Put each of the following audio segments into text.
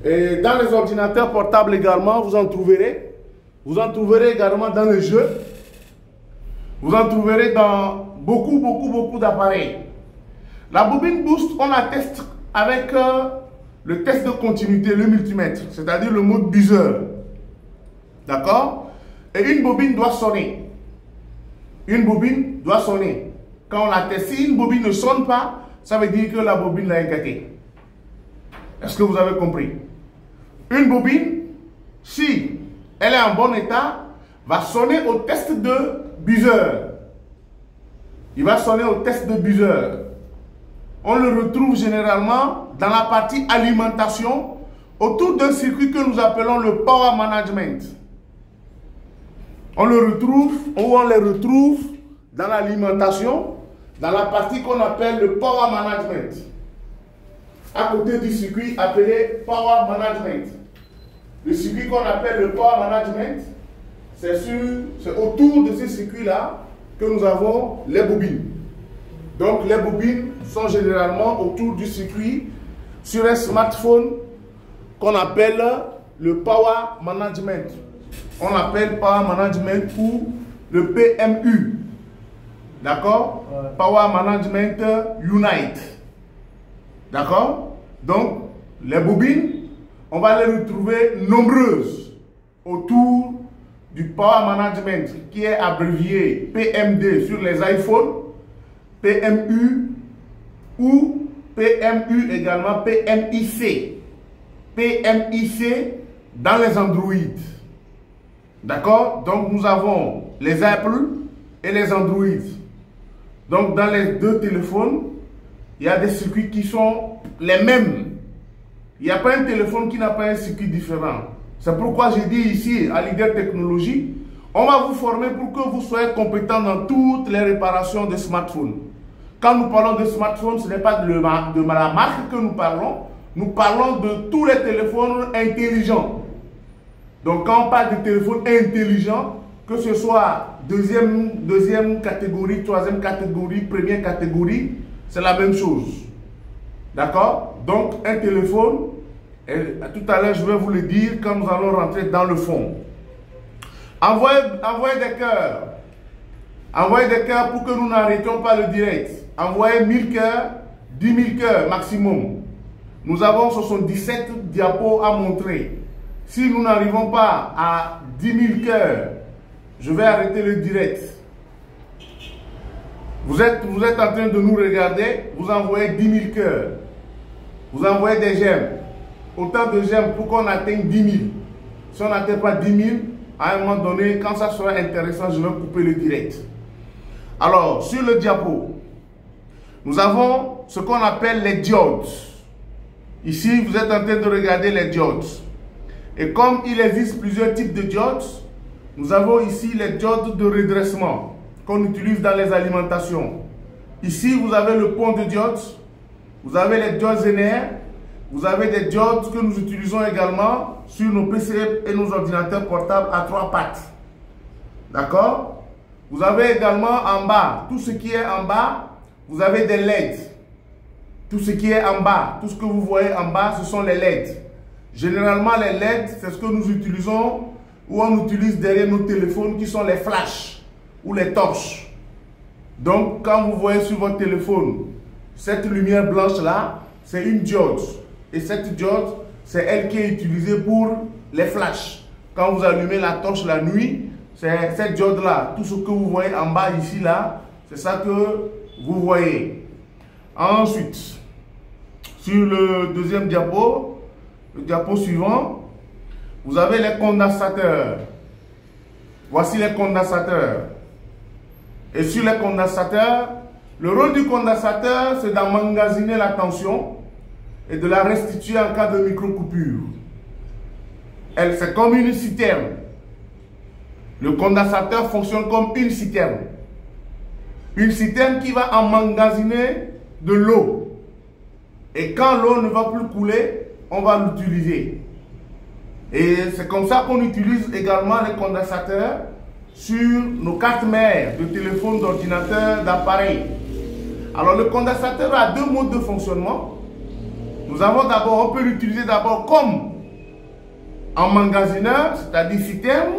Et dans les ordinateurs portables également, vous en trouverez. Vous en trouverez également dans les jeux. Vous en trouverez dans beaucoup d'appareils. La bobine boost, on la teste avec le test de continuité, le multimètre, c'est-à-dire le mode buzzer. D'accord? Et une bobine doit sonner. Une bobine doit sonner. Quand on la teste, si une bobine ne sonne pas, ça veut dire que la bobine l'a gâtée. Est-ce que vous avez compris? Une bobine, si elle est en bon état, va sonner au test de buzzer. Il va sonner au test de buzzer. On le retrouve généralement dans la partie alimentation, autour d'un circuit que nous appelons le power management. On les retrouve dans l'alimentation, dans la partie qu'on appelle le power management. À côté du circuit appelé power management. Le circuit qu'on appelle le power management, c'est autour de ce circuit-là que nous avons les bobines. Donc les bobines sont généralement autour du circuit sur un smartphone qu'on appelle le power management. On l'appelle power management ou le PMU. D'accord? Power Management Unite. D'accord? Donc, les bobines, on va les retrouver nombreuses autour du Power Management qui est abrévié PMD sur les iPhones, PMU ou PMU également PMIC. PMIC dans les Android. D'accord? Donc, nous avons les Apple et les Android. Donc, dans les deux téléphones, il y a des circuits qui sont les mêmes. Il n'y a pas un téléphone qui n'a pas un circuit différent. C'est pourquoi j'ai dit ici, à Leader Technologie, on va vous former pour que vous soyez compétent dans toutes les réparations de smartphones. Quand nous parlons de smartphones, ce n'est pas de la marque que nous parlons de tous les téléphones intelligents. Donc, quand on parle de téléphones intelligents, que ce soit deuxième catégorie, troisième catégorie, première catégorie, c'est la même chose. D'accord? Donc, un téléphone, et tout à l'heure, je vais vous le dire quand nous allons rentrer dans le fond. Envoyez des cœurs. Envoyez des cœurs pour que nous n'arrêtions pas le direct. Envoyez 1000 cœurs, 10 000 cœurs maximum. Nous avons 77 diapos à montrer. Si nous n'arrivons pas à 10 000 cœurs, je vais arrêter le direct. Vous êtes en train de nous regarder, vous envoyez 10 000 cœurs. Vous envoyez des j'aime. Autant de j'aime pour qu'on atteigne 10 000. Si on n'atteint pas 10 000, à un moment donné, quand ça sera intéressant, je vais couper le direct. Alors, sur le diapo, nous avons ce qu'on appelle les diodes. Ici, vous êtes en train de regarder les diodes. Et comme il existe plusieurs types de diodes, nous avons ici les diodes de redressement qu'on utilise dans les alimentations. Ici, vous avez le pont de diodes, vous avez les diodes linéaires, vous avez des diodes que nous utilisons également sur nos PC et nos ordinateurs portables à 3 pattes. D'accord? Vous avez également en bas, tout ce qui est en bas, vous avez des LED. Tout ce qui est en bas, tout ce que vous voyez en bas, ce sont les LED. Généralement, les LED, c'est ce que nous utilisons ou on utilise derrière nos téléphones qui sont les flashs ou les torches. Donc, quand vous voyez sur votre téléphone cette lumière blanche-là, c'est une diode. Et cette diode, c'est elle qui est utilisée pour les flashs. Quand vous allumez la torche la nuit, c'est cette diode-là. Tout ce que vous voyez en bas ici, là, c'est ça que vous voyez. Ensuite, sur le deuxième diapo, le diapo suivant, vous avez les condensateurs. Voici les condensateurs. Et sur les condensateurs, le rôle du condensateur, c'est d'emmagasiner la tension et de la restituer en cas de micro-coupure. C'est comme une citerne. Le condensateur fonctionne comme une citerne. Une citerne qui va emmagasiner de l'eau. Et quand l'eau ne va plus couler, on va l'utiliser. Et c'est comme ça qu'on utilise également les condensateurs sur nos cartes mères de téléphone, d'ordinateur, d'appareil. Alors le condensateur a deux modes de fonctionnement. Nous avons d'abord, on peut l'utiliser d'abord comme emmagasineur, c'est-à-dire citerne,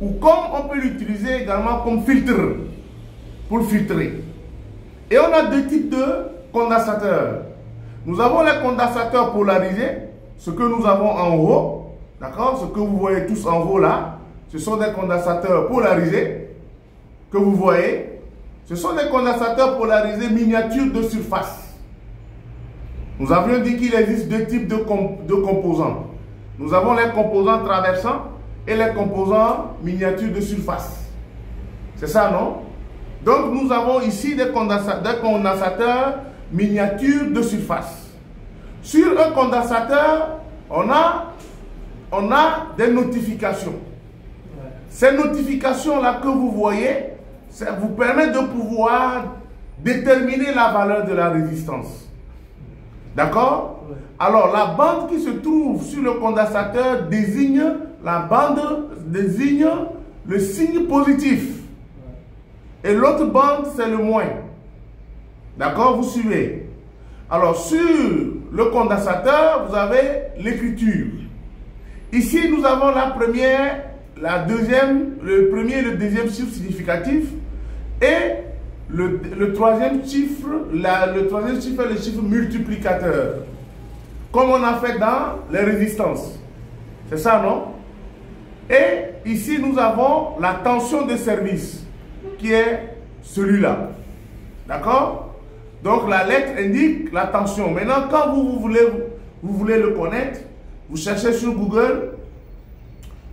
ou comme on peut l'utiliser également comme filtre, pour filtrer. Et on a deux types de condensateurs. Nous avons les condensateurs polarisés, ce que nous avons en haut, d'accord, ce que vous voyez tous en haut là, ce sont des condensateurs polarisés que vous voyez. Ce sont des condensateurs polarisés miniatures de surface. Nous avions dit qu'il existe deux types de composants. Nous avons les composants traversants et les composants miniatures de surface. C'est ça, non? Donc, nous avons ici des condensateurs miniatures de surface. Sur un condensateur, on a des notifications. Ces notifications-là que vous voyez, ça vous permet de pouvoir déterminer la valeur de la résistance. D'accord? Alors, la bande qui se trouve sur le condensateur désigne le signe positif. Et l'autre bande, c'est le moins. D'accord? Vous suivez? Alors, sur le condensateur, vous avez l'écriture. Ici, nous avons la première, la deuxième, le premier et le deuxième chiffre significatif. Et le troisième chiffre, le troisième chiffre est le chiffre multiplicateur. Comme on a fait dans les résistances. C'est ça, non? Et ici, nous avons la tension de service, qui est celui-là. D'accord? Donc, la lettre indique la tension. Maintenant, quand vous voulez le connaître, vous cherchez sur Google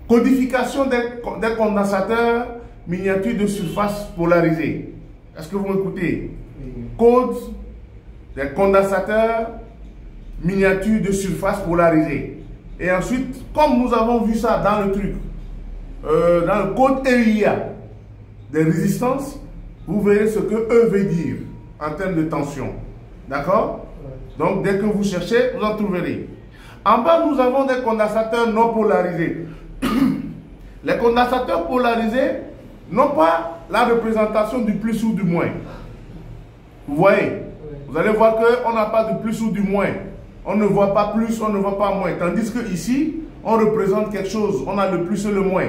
codification des condensateurs miniatures de surface polarisés. Est-ce que vous m'écoutez? Code des condensateurs miniatures de surface polarisés. Et ensuite, comme nous avons vu ça dans le truc, dans le code EIA des résistances, vous verrez ce que E veut dire en termes de tension. D'accord? Donc, dès que vous cherchez, vous en trouverez. En bas, nous avons des condensateurs non polarisés. Les condensateurs polarisés n'ont pas la représentation du plus ou du moins. Vous voyez? Vous allez voir qu'on n'a pas de plus ou du moins. On ne voit pas plus, on ne voit pas moins. Tandis que ici, on représente quelque chose. On a le plus et le moins.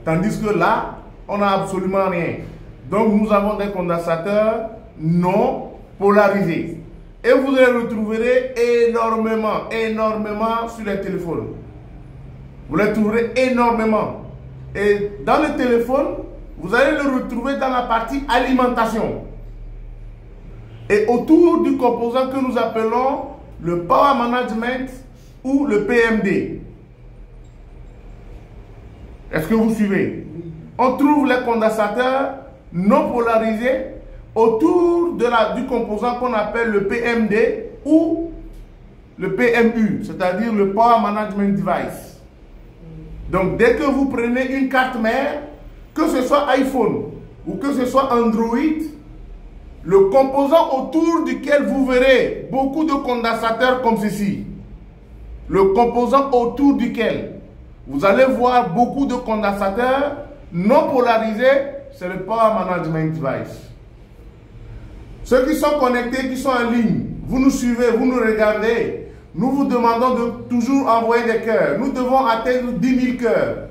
Tandis que là, on n'a absolument rien. Donc, nous avons des condensateurs non polarisés. Et vous les retrouverez énormément sur les téléphones. Vous les trouverez énormément. Et dans le téléphone, vous allez le retrouver dans la partie alimentation. Et autour du composant que nous appelons le Power Management ou le PMD. Est-ce que vous suivez? On trouve les condensateurs non polarisés autour du composant qu'on appelle le PMD ou le PMU, c'est-à-dire le Power Management Device. Donc, dès que vous prenez une carte mère, que ce soit iPhone ou que ce soit Android, le composant autour duquel vous verrez beaucoup de condensateurs comme ceci, le composant autour duquel vous allez voir beaucoup de condensateurs non polarisés, c'est le Power Management Device. Ceux qui sont connectés, qui sont en ligne, vous nous suivez, vous nous regardez, nous vous demandons de toujours envoyer des cœurs. Nous devons atteindre 10 000 cœurs.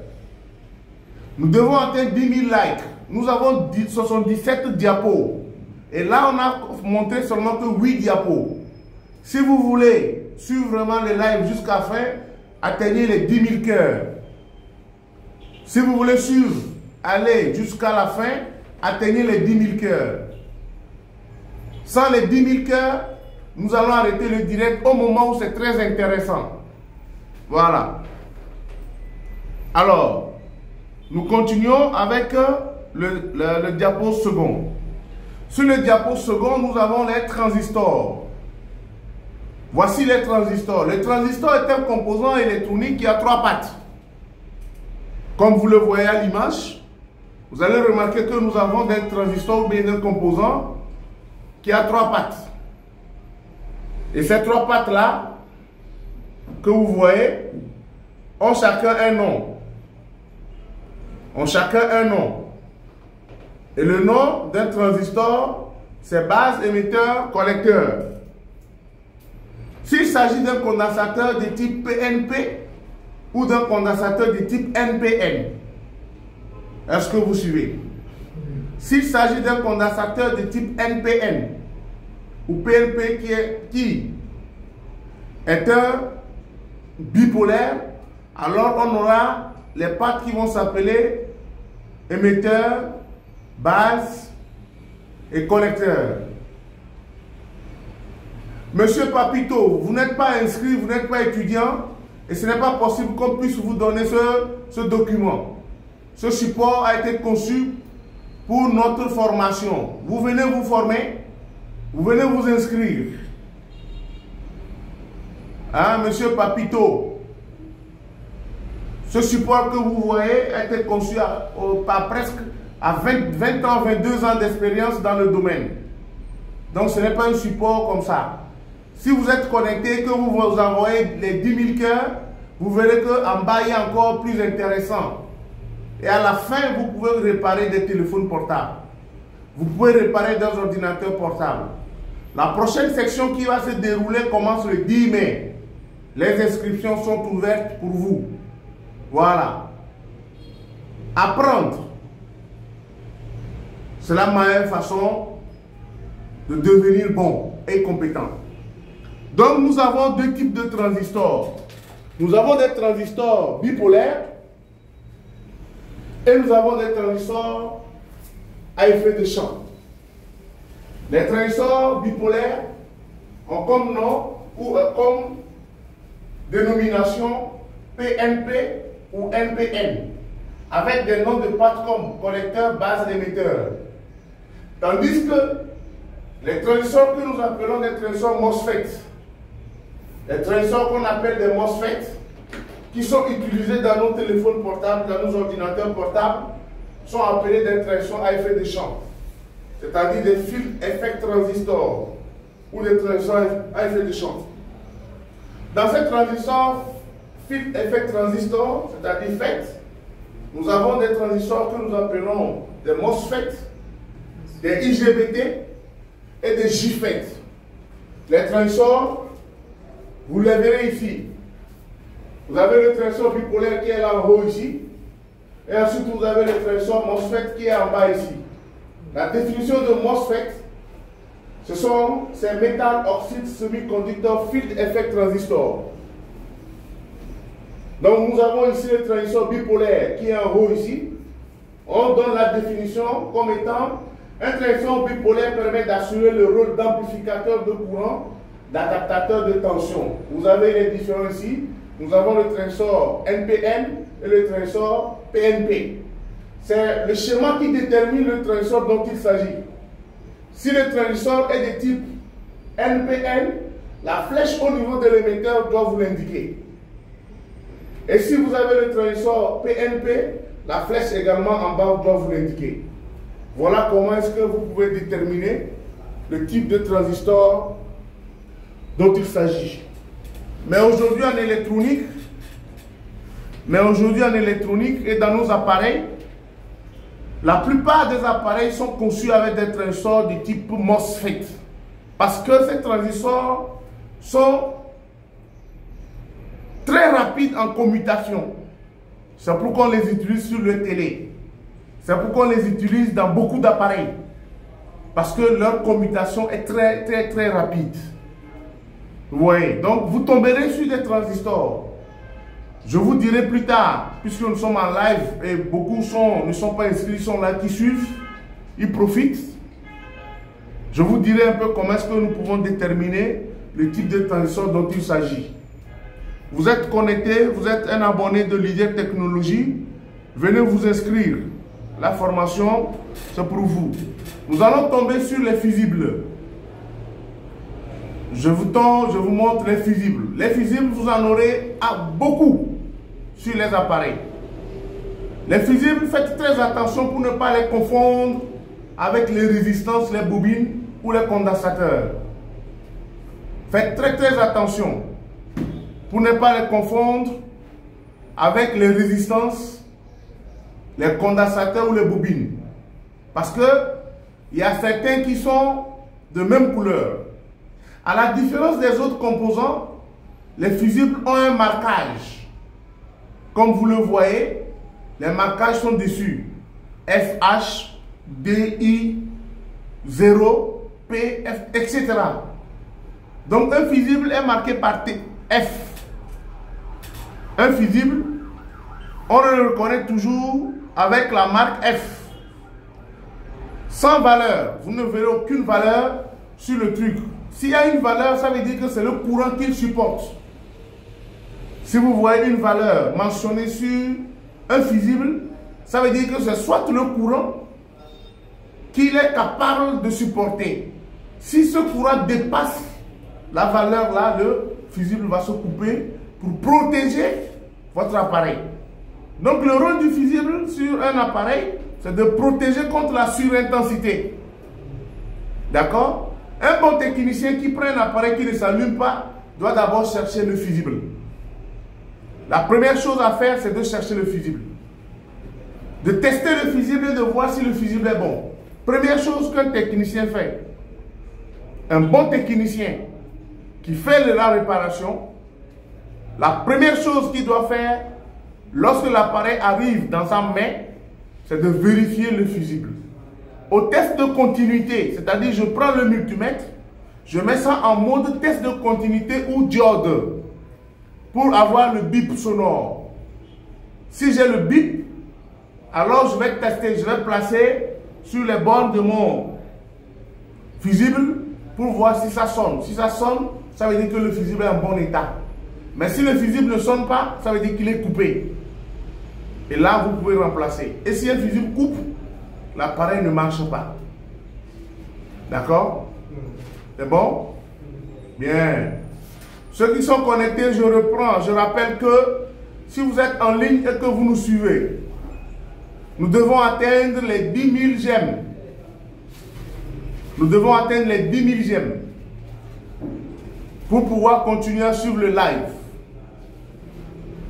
Nous devons atteindre 10 000 likes. Nous avons 77 diapos. Et là, on a montré seulement que 8 diapos. Si vous voulez suivre vraiment le live jusqu'à la fin, atteignez les 10 000 cœurs. Si vous voulez suivre, allez jusqu'à la fin, atteignez les 10 000 cœurs. Sans les 10 000 cœurs, nous allons arrêter le direct au moment où c'est très intéressant. Voilà. Alors, nous continuons avec le diapo second. Sur le diapo second, nous avons les transistors. Voici les transistors. Le transistor est un composant électronique qui a 3 pattes. Comme vous le voyez à l'image, vous allez remarquer que nous avons des transistors ou bien des composants qui a 3 pattes. Et ces 3 pattes-là, que vous voyez, ont chacun un nom. Ont chacun un nom. Et le nom d'un transistor, c'est base, émetteur, collecteur. S'il s'agit d'un condensateur de type PNP ou d'un condensateur de type NPN, est-ce que vous suivez? S'il s'agit d'un condensateur de type NPN ou PNP qui est un bipolaire, alors on aura les pattes qui vont s'appeler émetteur, base et collecteur. Monsieur Papito, vous n'êtes pas inscrit, vous n'êtes pas étudiant et ce n'est pas possible qu'on puisse vous donner ce document. Ce support a été conçu pour notre formation. Vous venez vous former, vous venez vous inscrire. Hein, Monsieur Papito, ce support que vous voyez a été conçu par presque à 20 ans, 22 ans d'expérience dans le domaine. Donc ce n'est pas un support comme ça. Si vous êtes connecté, que vous vous envoyez les 10 000 cœurs, vous verrez qu'en bas, il y a encore plus intéressant. Et à la fin, vous pouvez réparer des téléphones portables. Vous pouvez réparer des ordinateurs portables. La prochaine section qui va se dérouler commence le 10 mai. Les inscriptions sont ouvertes pour vous. Voilà. Apprendre. C'est la meilleure façon de devenir bon et compétent. Donc nous avons deux types de transistors. Nous avons des transistors bipolaires et nous avons des transistors à effet de champ. Les transistors bipolaires ont comme nom ou comme dénomination PNP ou NPN, avec des noms de pattes comme collecteur, base, émetteur. Tandis que les transistors que nous appelons des transistors MOSFET, les transistors qu'on appelle des MOSFET, qui sont utilisés dans nos téléphones portables, dans nos ordinateurs portables, sont appelés des transistors à effet de champ, c'est-à-dire des field effect transistors ou des transistors à effet de champ. Dans ces transistors field effect transistors, c'est-à-dire FET, nous avons des transistors que nous appelons des MOSFET, des IGBT et des JFET. Les transistors, vous les verrez ici. Vous avez le transistor bipolaire qui est là en haut ici. Et ensuite, vous avez le transistor MOSFET qui est en bas ici. La définition de MOSFET, ce sont ces Metal Oxide Semiconductor Field Effect Transistors. Donc, nous avons ici le transistor bipolaire qui est en haut ici. On donne la définition comme étant un transistor bipolaire permet d'assurer le rôle d'amplificateur de courant, d'adaptateur de tension. Vous avez les différents ici. Nous avons le transistor NPN et le transistor PNP. C'est le schéma qui détermine le transistor dont il s'agit. Si le transistor est de type NPN, la flèche au niveau de l'émetteur doit vous l'indiquer. Et si vous avez le transistor PNP, la flèche également en bas doit vous l'indiquer. Voilà comment est-ce que vous pouvez déterminer le type de transistor dont il s'agit. Mais aujourd'hui en électronique, et dans nos appareils, la plupart des appareils sont conçus avec des transistors de type MOSFET. Parce que ces transistors sont très rapides en commutation. C'est pourquoi on les utilise sur le télé. C'est pourquoi on les utilise dans beaucoup d'appareils. Parce que leur commutation est très rapide. Vous voyez, donc vous tomberez sur des transistors. Je vous dirai plus tard, puisque nous sommes en live et beaucoup ne sont pas inscrits, sont là qui suivent, ils profitent. Je vous dirai un peu comment est-ce que nous pouvons déterminer le type de transistor dont il s'agit. Vous êtes connecté, vous êtes un abonné de Lydia Technologies, venez vous inscrire. La formation, c'est pour vous. Nous allons tomber sur les fusibles. Je vous montre les fusibles. Les fusibles, vous en aurez beaucoup sur les appareils. Les fusibles, faites très attention pour ne pas les confondre avec les résistances, les bobines ou les condensateurs. Faites très attention pour ne pas les confondre avec les résistances, les condensateurs ou les bobines. Parce que il y a certains qui sont de même couleur. À la différence des autres composants, les fusibles ont un marquage. Comme vous le voyez, les marquages sont dessus. FH, DI, 0, P, F, etc. Donc un fusible est marqué par F. Un fusible, on le reconnaît toujours avec la marque F. Sans valeur, vous ne verrez aucune valeur sur le truc. S'il y a une valeur, ça veut dire que c'est le courant qu'il supporte. Si vous voyez une valeur mentionnée sur un fusible, ça veut dire que c'est soit le courant qu'il est capable de supporter. Si ce courant dépasse la valeur là, le fusible va se couper pour protéger votre appareil. Donc le rôle du fusible sur un appareil, c'est de protéger contre la surintensité. D'accord? Un bon technicien qui prend un appareil qui ne s'allume pas doit d'abord chercher le fusible. La première chose à faire, c'est de chercher le fusible. De tester le fusible et de voir si le fusible est bon. Première chose qu'un technicien fait. Un bon technicien qui fait la réparation, la première chose qu'il doit faire lorsque l'appareil arrive dans sa main, c'est de vérifier le fusible. Au test de continuité, c'est-à-dire je prends le multimètre, je mets ça en mode test de continuité ou diode pour avoir le bip sonore. Si j'ai le bip, alors je vais tester, je vais placer sur les bornes de mon fusible pour voir si ça sonne. Si ça sonne, ça veut dire que le fusible est en bon état. Mais si le fusible ne sonne pas, ça veut dire qu'il est coupé. Et là, vous pouvez remplacer. Et si un fusible coupe, l'appareil ne marche pas. D'accord? C'est bon? Bien. Ceux qui sont connectés, je reprends. Je rappelle que si vous êtes en ligne et que vous nous suivez, nous devons atteindre les 10 000 j'aime. Nous devons atteindre les 10 000 j'aime pour pouvoir continuer à suivre le live.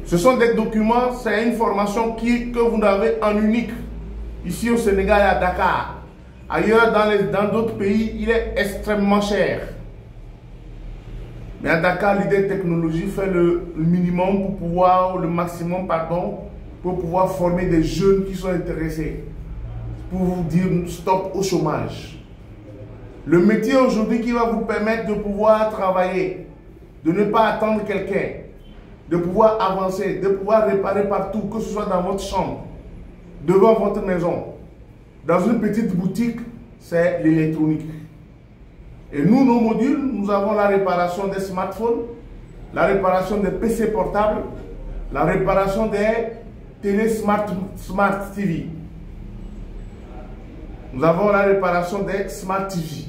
Ce sont des documents, c'est une formation que vous avez en unique. Ici au Sénégal et à Dakar. Ailleurs, dans d'autres pays, il est extrêmement cher. Mais à Dakar, l'idée technologie fait le minimum pour pouvoir, le maximum, pardon, pour pouvoir former des jeunes qui sont intéressés. Pour vous dire stop au chômage. Le métier aujourd'hui qui va vous permettre de pouvoir travailler, de ne pas attendre quelqu'un, de pouvoir avancer, de pouvoir réparer partout, que ce soit dans votre chambre, devant votre maison, dans une petite boutique, c'est l'électronique. Et nous, nos modules, nous avons la réparation des smartphones, la réparation des PC portables, la réparation des télé Smart TV. Nous avons la réparation des Smart TV.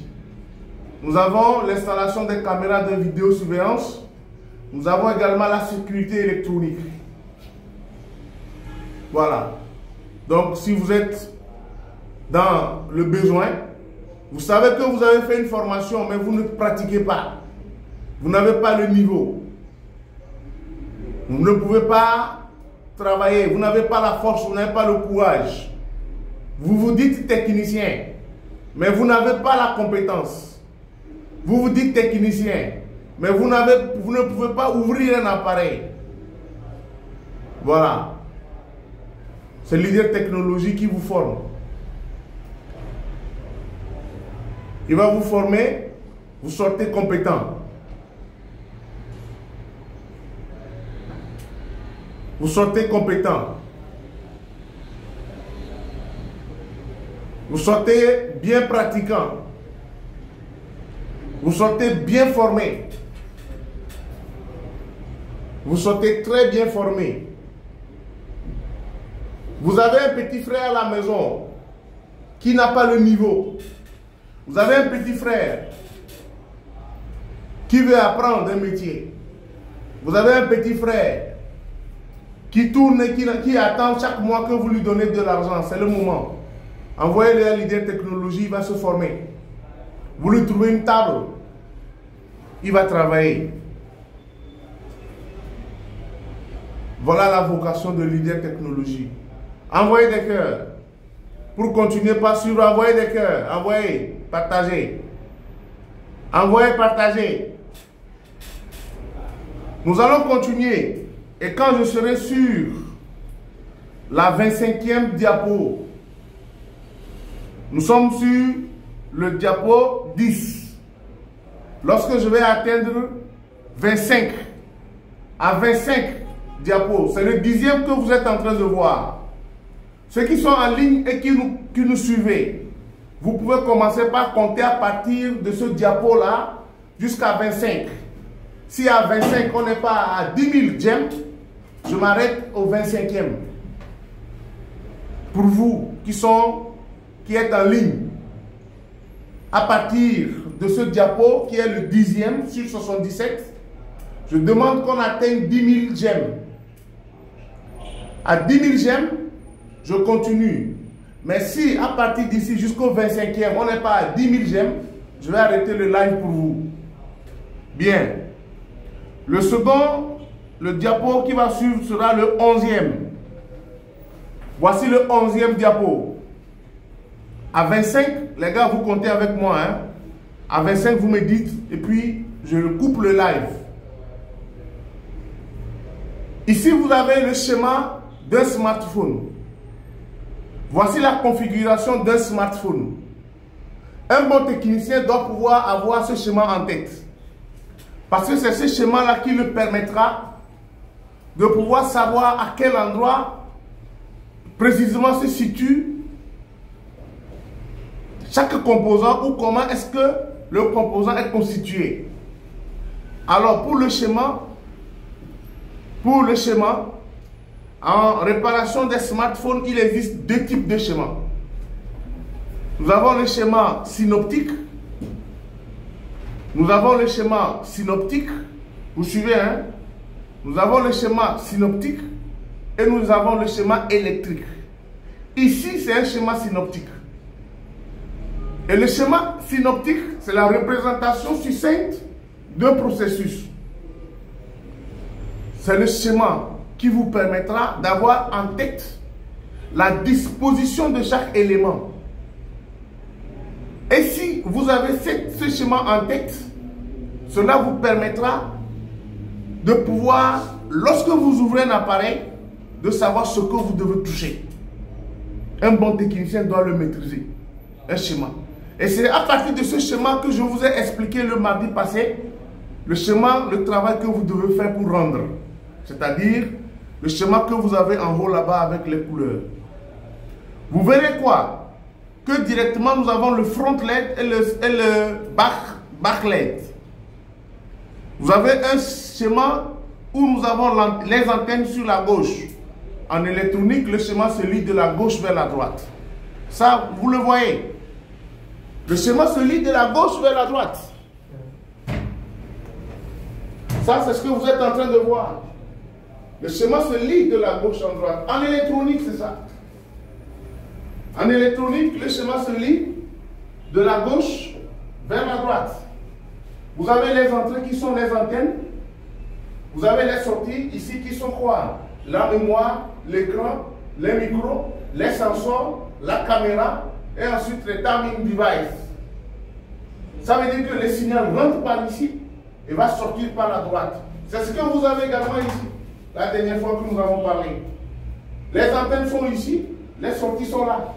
Nous avons l'installation des caméras de vidéosurveillance. Nous avons également la sécurité électronique. Voilà. Donc, si vous êtes dans le besoin, vous savez que vous avez fait une formation, mais vous ne pratiquez pas. Vous n'avez pas le niveau. Vous ne pouvez pas travailler. Vous n'avez pas la force, vous n'avez pas le courage. Vous vous dites technicien, mais vous n'avez pas la compétence. Vous vous dites technicien, mais vous ne pouvez pas ouvrir un appareil. Voilà. C'est Leader Technologie qui vous forme. Il va vous former, vous sortez compétent. Vous sortez compétent. Vous sortez bien pratiquant. Vous sortez bien formé. Vous sortez très bien formé. Vous avez un petit frère à la maison qui n'a pas le niveau. Vous avez un petit frère qui veut apprendre un métier. Vous avez un petit frère qui tourne et qui attend chaque mois que vous lui donnez de l'argent. C'est le moment. Envoyez-le à Leader Technologie, il va se former. Vous lui trouvez une table, il va travailler. Voilà la vocation de Leader Technologie. Envoyez des cœurs. Pour continuer, pas suivre, envoyez des cœurs. Envoyez, partagez. Envoyer, partager. Nous allons continuer. Et quand je serai sur la 25e diapo, nous sommes sur le diapo 10. Lorsque je vais atteindre 25, à 25 diapos, c'est le 10e que vous êtes en train de voir. Ceux qui sont en ligne et qui nous suivez, vous pouvez commencer par compter à partir de ce diapo-là jusqu'à 25. Si à 25, on n'est pas à 10 000 gems, je m'arrête au 25e. Pour vous qui êtes en ligne, à partir de ce diapo qui est le 10e sur 77, je demande qu'on atteigne 10 000 gemmes. À 10 000 gemmes, je continue. Mais si à partir d'ici jusqu'au 25e, on n'est pas à 10 000 gemmes, je vais arrêter le live pour vous. Bien. Le second, le diapo qui va suivre sera le 11e. Voici le 11e diapo. À 25, les gars, vous comptez avec moi. Hein? À 25, vous me dites, et puis je coupe le live. Ici, vous avez le schéma d'un smartphone. Voici la configuration d'un smartphone. Un bon technicien doit pouvoir avoir ce schéma en tête. Parce que c'est ce schéma-là qui le permettra de pouvoir savoir à quel endroit précisément se situe chaque composant ou comment est-ce que le composant est constitué. Alors pour le schéma, en réparation des smartphones, il existe deux types de schémas. Nous avons le schéma synoptique. Nous avons le schéma synoptique. Vous suivez, hein? Nous avons le schéma synoptique et nous avons le schéma électrique. Ici, c'est un schéma synoptique. Et le schéma synoptique, c'est la représentation succincte d'un processus. C'est le schéma qui vous permettra d'avoir en tête la disposition de chaque élément. Et si vous avez ce schéma en tête, cela vous permettra de pouvoir, lorsque vous ouvrez un appareil, de savoir ce que vous devez toucher. Un bon technicien doit le maîtriser. Un schéma. Et c'est à partir de ce schéma que je vous ai expliqué le mardi passé, le schéma, le travail que vous devez faire pour rendre. C'est-à-dire le schéma que vous avez en haut là-bas avec les couleurs. Vous verrez quoi? Que directement nous avons le front LED et le back LED. Vous avez un schéma où nous avons les antennes sur la gauche. En électronique, le schéma se lit de la gauche vers la droite. Ça, vous le voyez. Le schéma se lit de la gauche vers la droite. Ça, c'est ce que vous êtes en train de voir. Le schéma se lit de la gauche en droite. En électronique, c'est ça. En électronique, le schéma se lit de la gauche vers la droite. Vous avez les entrées qui sont les antennes. Vous avez les sorties ici qui sont quoi? La mémoire, l'écran, les micros, les sensors, la caméra et ensuite les timing device. Ça veut dire que le signal rentre par ici et va sortir par la droite. C'est ce que vous avez également ici. La dernière fois que nous avons parlé. Les antennes sont ici, les sorties sont là.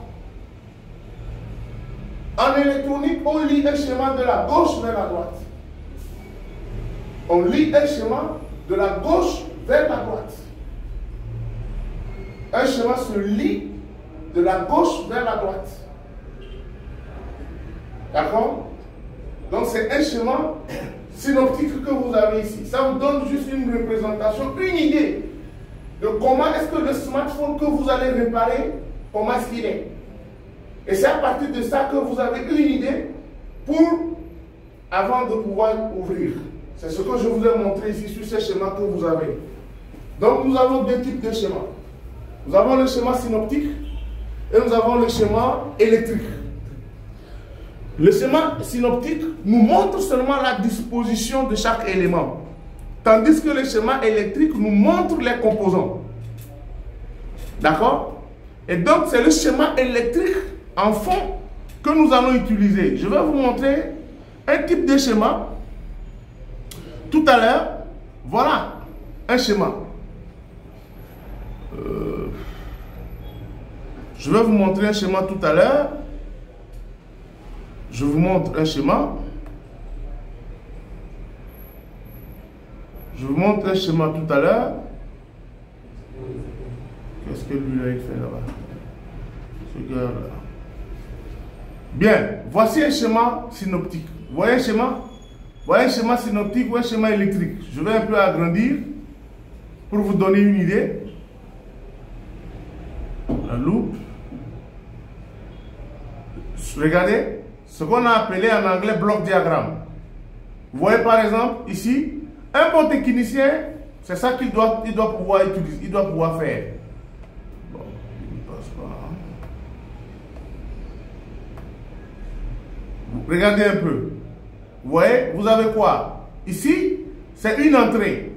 En électronique, on lit un schéma de la gauche vers la droite. On lit un schéma de la gauche vers la droite. Un schéma se lit de la gauche vers la droite. D'accord? Donc c'est un schéma synoptique que vous avez ici. Ça vous donne juste une représentation, une idée de comment est-ce que le smartphone que vous allez réparer, comment est-ce qu'il est. Et c'est à partir de ça que vous avez une idée avant de pouvoir ouvrir. C'est ce que je vous ai montré ici sur ce schéma que vous avez. Donc nous avons deux types de schémas. Nous avons le schéma synoptique et nous avons le schéma électrique. Le schéma synoptique nous montre seulement la disposition de chaque élément. Tandis que le schéma électrique nous montre les composants. D'accord? Et donc c'est le schéma électrique en fond que nous allons utiliser. Je vais vous montrer un type de schéma. Tout à l'heure, voilà un schéma. Je vais vous montrer un schéma tout à l'heure. Je vous montre un schéma. Je vous montre un schéma tout à l'heure. Qu'est-ce que lui-là il fait là-bas? Ce gars-là. Bien, voici un schéma synoptique. Vous voyez un schéma? Vous voyez un schéma synoptique ou un schéma électrique? Je vais un peu agrandir pour vous donner une idée. La loupe. Regardez, ce qu'on a appelé en anglais bloc diagramme. Vous voyez par exemple ici, un bon technicien, c'est ça qu'il doit pouvoir utiliser, il doit pouvoir faire. Bon, il ne passe pas. Regardez un peu. Vous voyez, vous avez quoi? Ici, c'est une entrée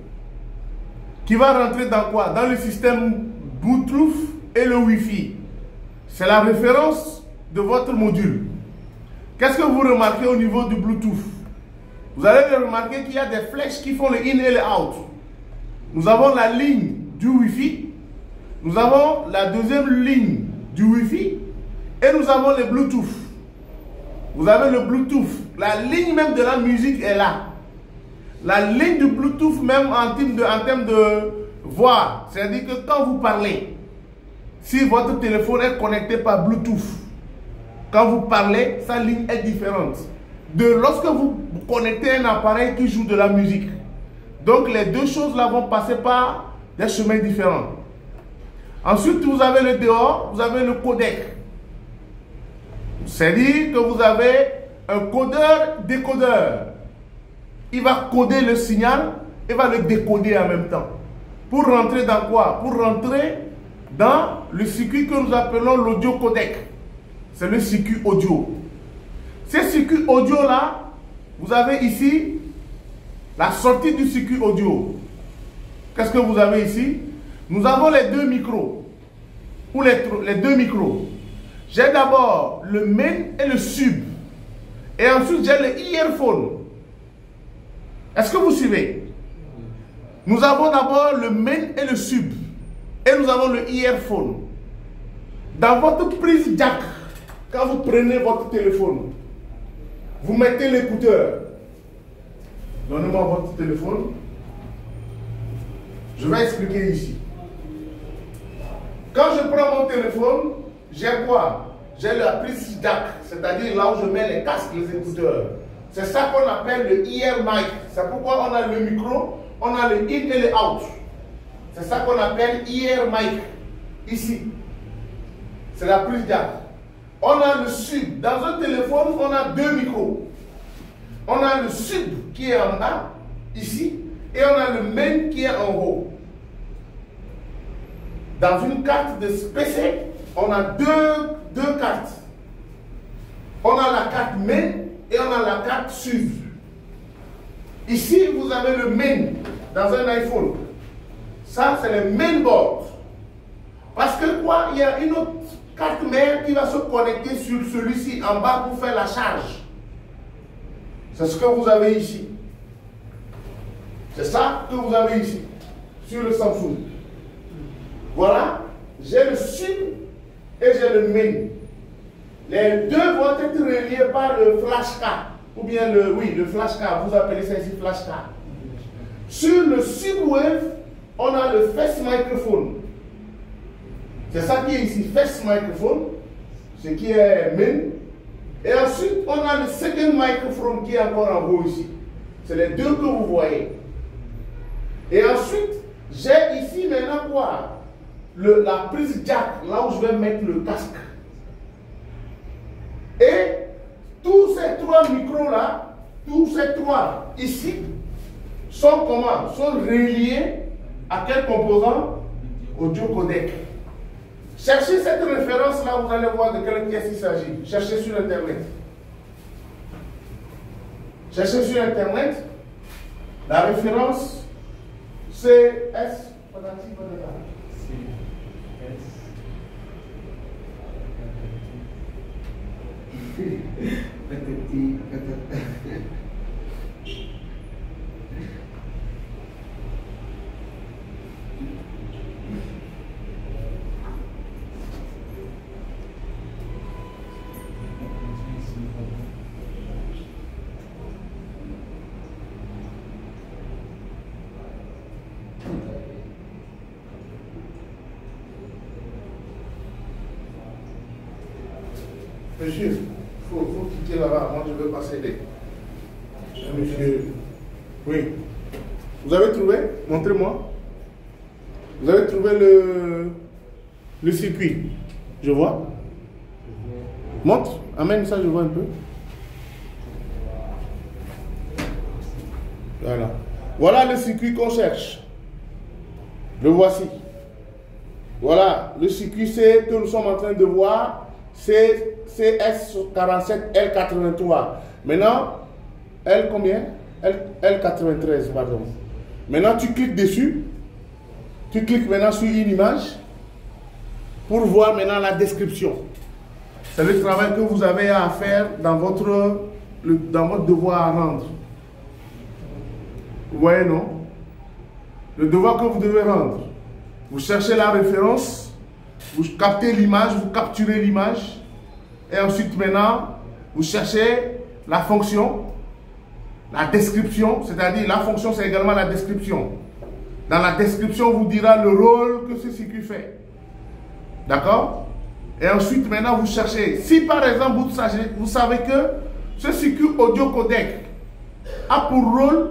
qui va rentrer dans quoi? Dans le système Bluetooth et le Wi-Fi. C'est la référence de votre module. Qu'est-ce que vous remarquez au niveau du Bluetooth? Vous allez remarquer qu'il y a des flèches qui font le in et le out. Nous avons la ligne du Wi-Fi, nous avons la deuxième ligne du Wi-Fi et nous avons le Bluetooth. Vous avez le Bluetooth, la ligne même de la musique est là. La ligne du Bluetooth même en termes de voix, c'est-à-dire que quand vous parlez, si votre téléphone est connecté par Bluetooth, quand vous parlez, sa ligne est différente de lorsque vous connectez un appareil qui joue de la musique. Donc les deux choses là vont passer par des chemins différents. Ensuite, vous avez le dehors, vous avez le codec. C'est-à-dire que vous avez un codeur-décodeur. Il va coder le signal et va le décoder en même temps. Pour rentrer dans quoi? Pour rentrer dans le circuit que nous appelons l'audio codec. C'est le circuit audio. Ces circuits audio là, vous avez ici la sortie du circuit audio. Qu'est-ce que vous avez ici? Nous avons les deux micros. Ou les deux micros. J'ai d'abord le main et le sub. Et ensuite j'ai le earphone. Est-ce que vous suivez? Nous avons d'abord le main et le sub. Et nous avons le earphone. Dans votre prise jack, quand vous prenez votre téléphone, vous mettez l'écouteur. Donnez-moi votre téléphone. Je vais expliquer ici. Quand je prends mon téléphone, j'ai quoi? J'ai la prise jack, c'est-à-dire là où je mets les casques, les écouteurs. C'est ça qu'on appelle le ear mic. C'est pourquoi on a le micro, on a le in et le out. C'est ça qu'on appelle ear mic. Ici. C'est la prise jack. On a le sub. Dans un téléphone, on a deux micros. On a le sub qui est en bas, ici, et on a le main qui est en haut. Dans une carte de PC, on a deux cartes. On a la carte main et on a la carte sub. Ici, vous avez le main dans un iPhone. Ça, c'est le main board. Parce que quoi? Il y a une autre carte mère qui va se connecter sur celui-ci en bas pour faire la charge. C'est ce que vous avez ici. C'est ça que vous avez ici, sur le Samsung. Voilà, j'ai le sub et j'ai le main. Les deux vont être reliés par le flash card. Ou bien le flash card, vous appelez ça ici flash card. Sur le subwave, on a le face microphone. C'est ça qui est ici, face microphone, ce qui est main. Et ensuite, on a le second microphone qui est encore en haut ici. C'est les deux que vous voyez. Et ensuite, j'ai ici maintenant quoi? La prise jack, là où je vais mettre le casque. Et tous ces trois micros là, tous ces trois ici, sont comment? Sont reliés à quel composant? Audio codec. Cherchez cette référence là, vous allez voir de quelle pièce il s'agit. Cherchez sur internet. Cherchez sur internet. La référence c'est S. Monsieur, il faut quitter là-bas, moi je veux passer des. Monsieur, oui. Vous avez trouvé? Montrez-moi. Vous avez trouvé le circuit. Je vois. Montre, amène ça, je vois un peu. Voilà. Voilà le circuit qu'on cherche. Le voici. Voilà, le circuit C que nous sommes en train de voir, c'est CS47L83. Maintenant, L combien? L93, pardon. Maintenant, tu cliques dessus. Tu cliques maintenant sur une image pour voir maintenant la description. C'est le travail que vous avez à faire dans votre devoir à rendre. Vous voyez, non? Le devoir que vous devez rendre. Vous cherchez la référence, vous captez l'image, vous capturez l'image, et ensuite maintenant, vous cherchez la fonction, la description, c'est-à-dire la fonction c'est également la description. Dans la description, on vous dira le rôle que ce circuit fait. D'accord? Et ensuite maintenant, vous cherchez. Si par exemple, vous savez que ce circuit audio codec a pour rôle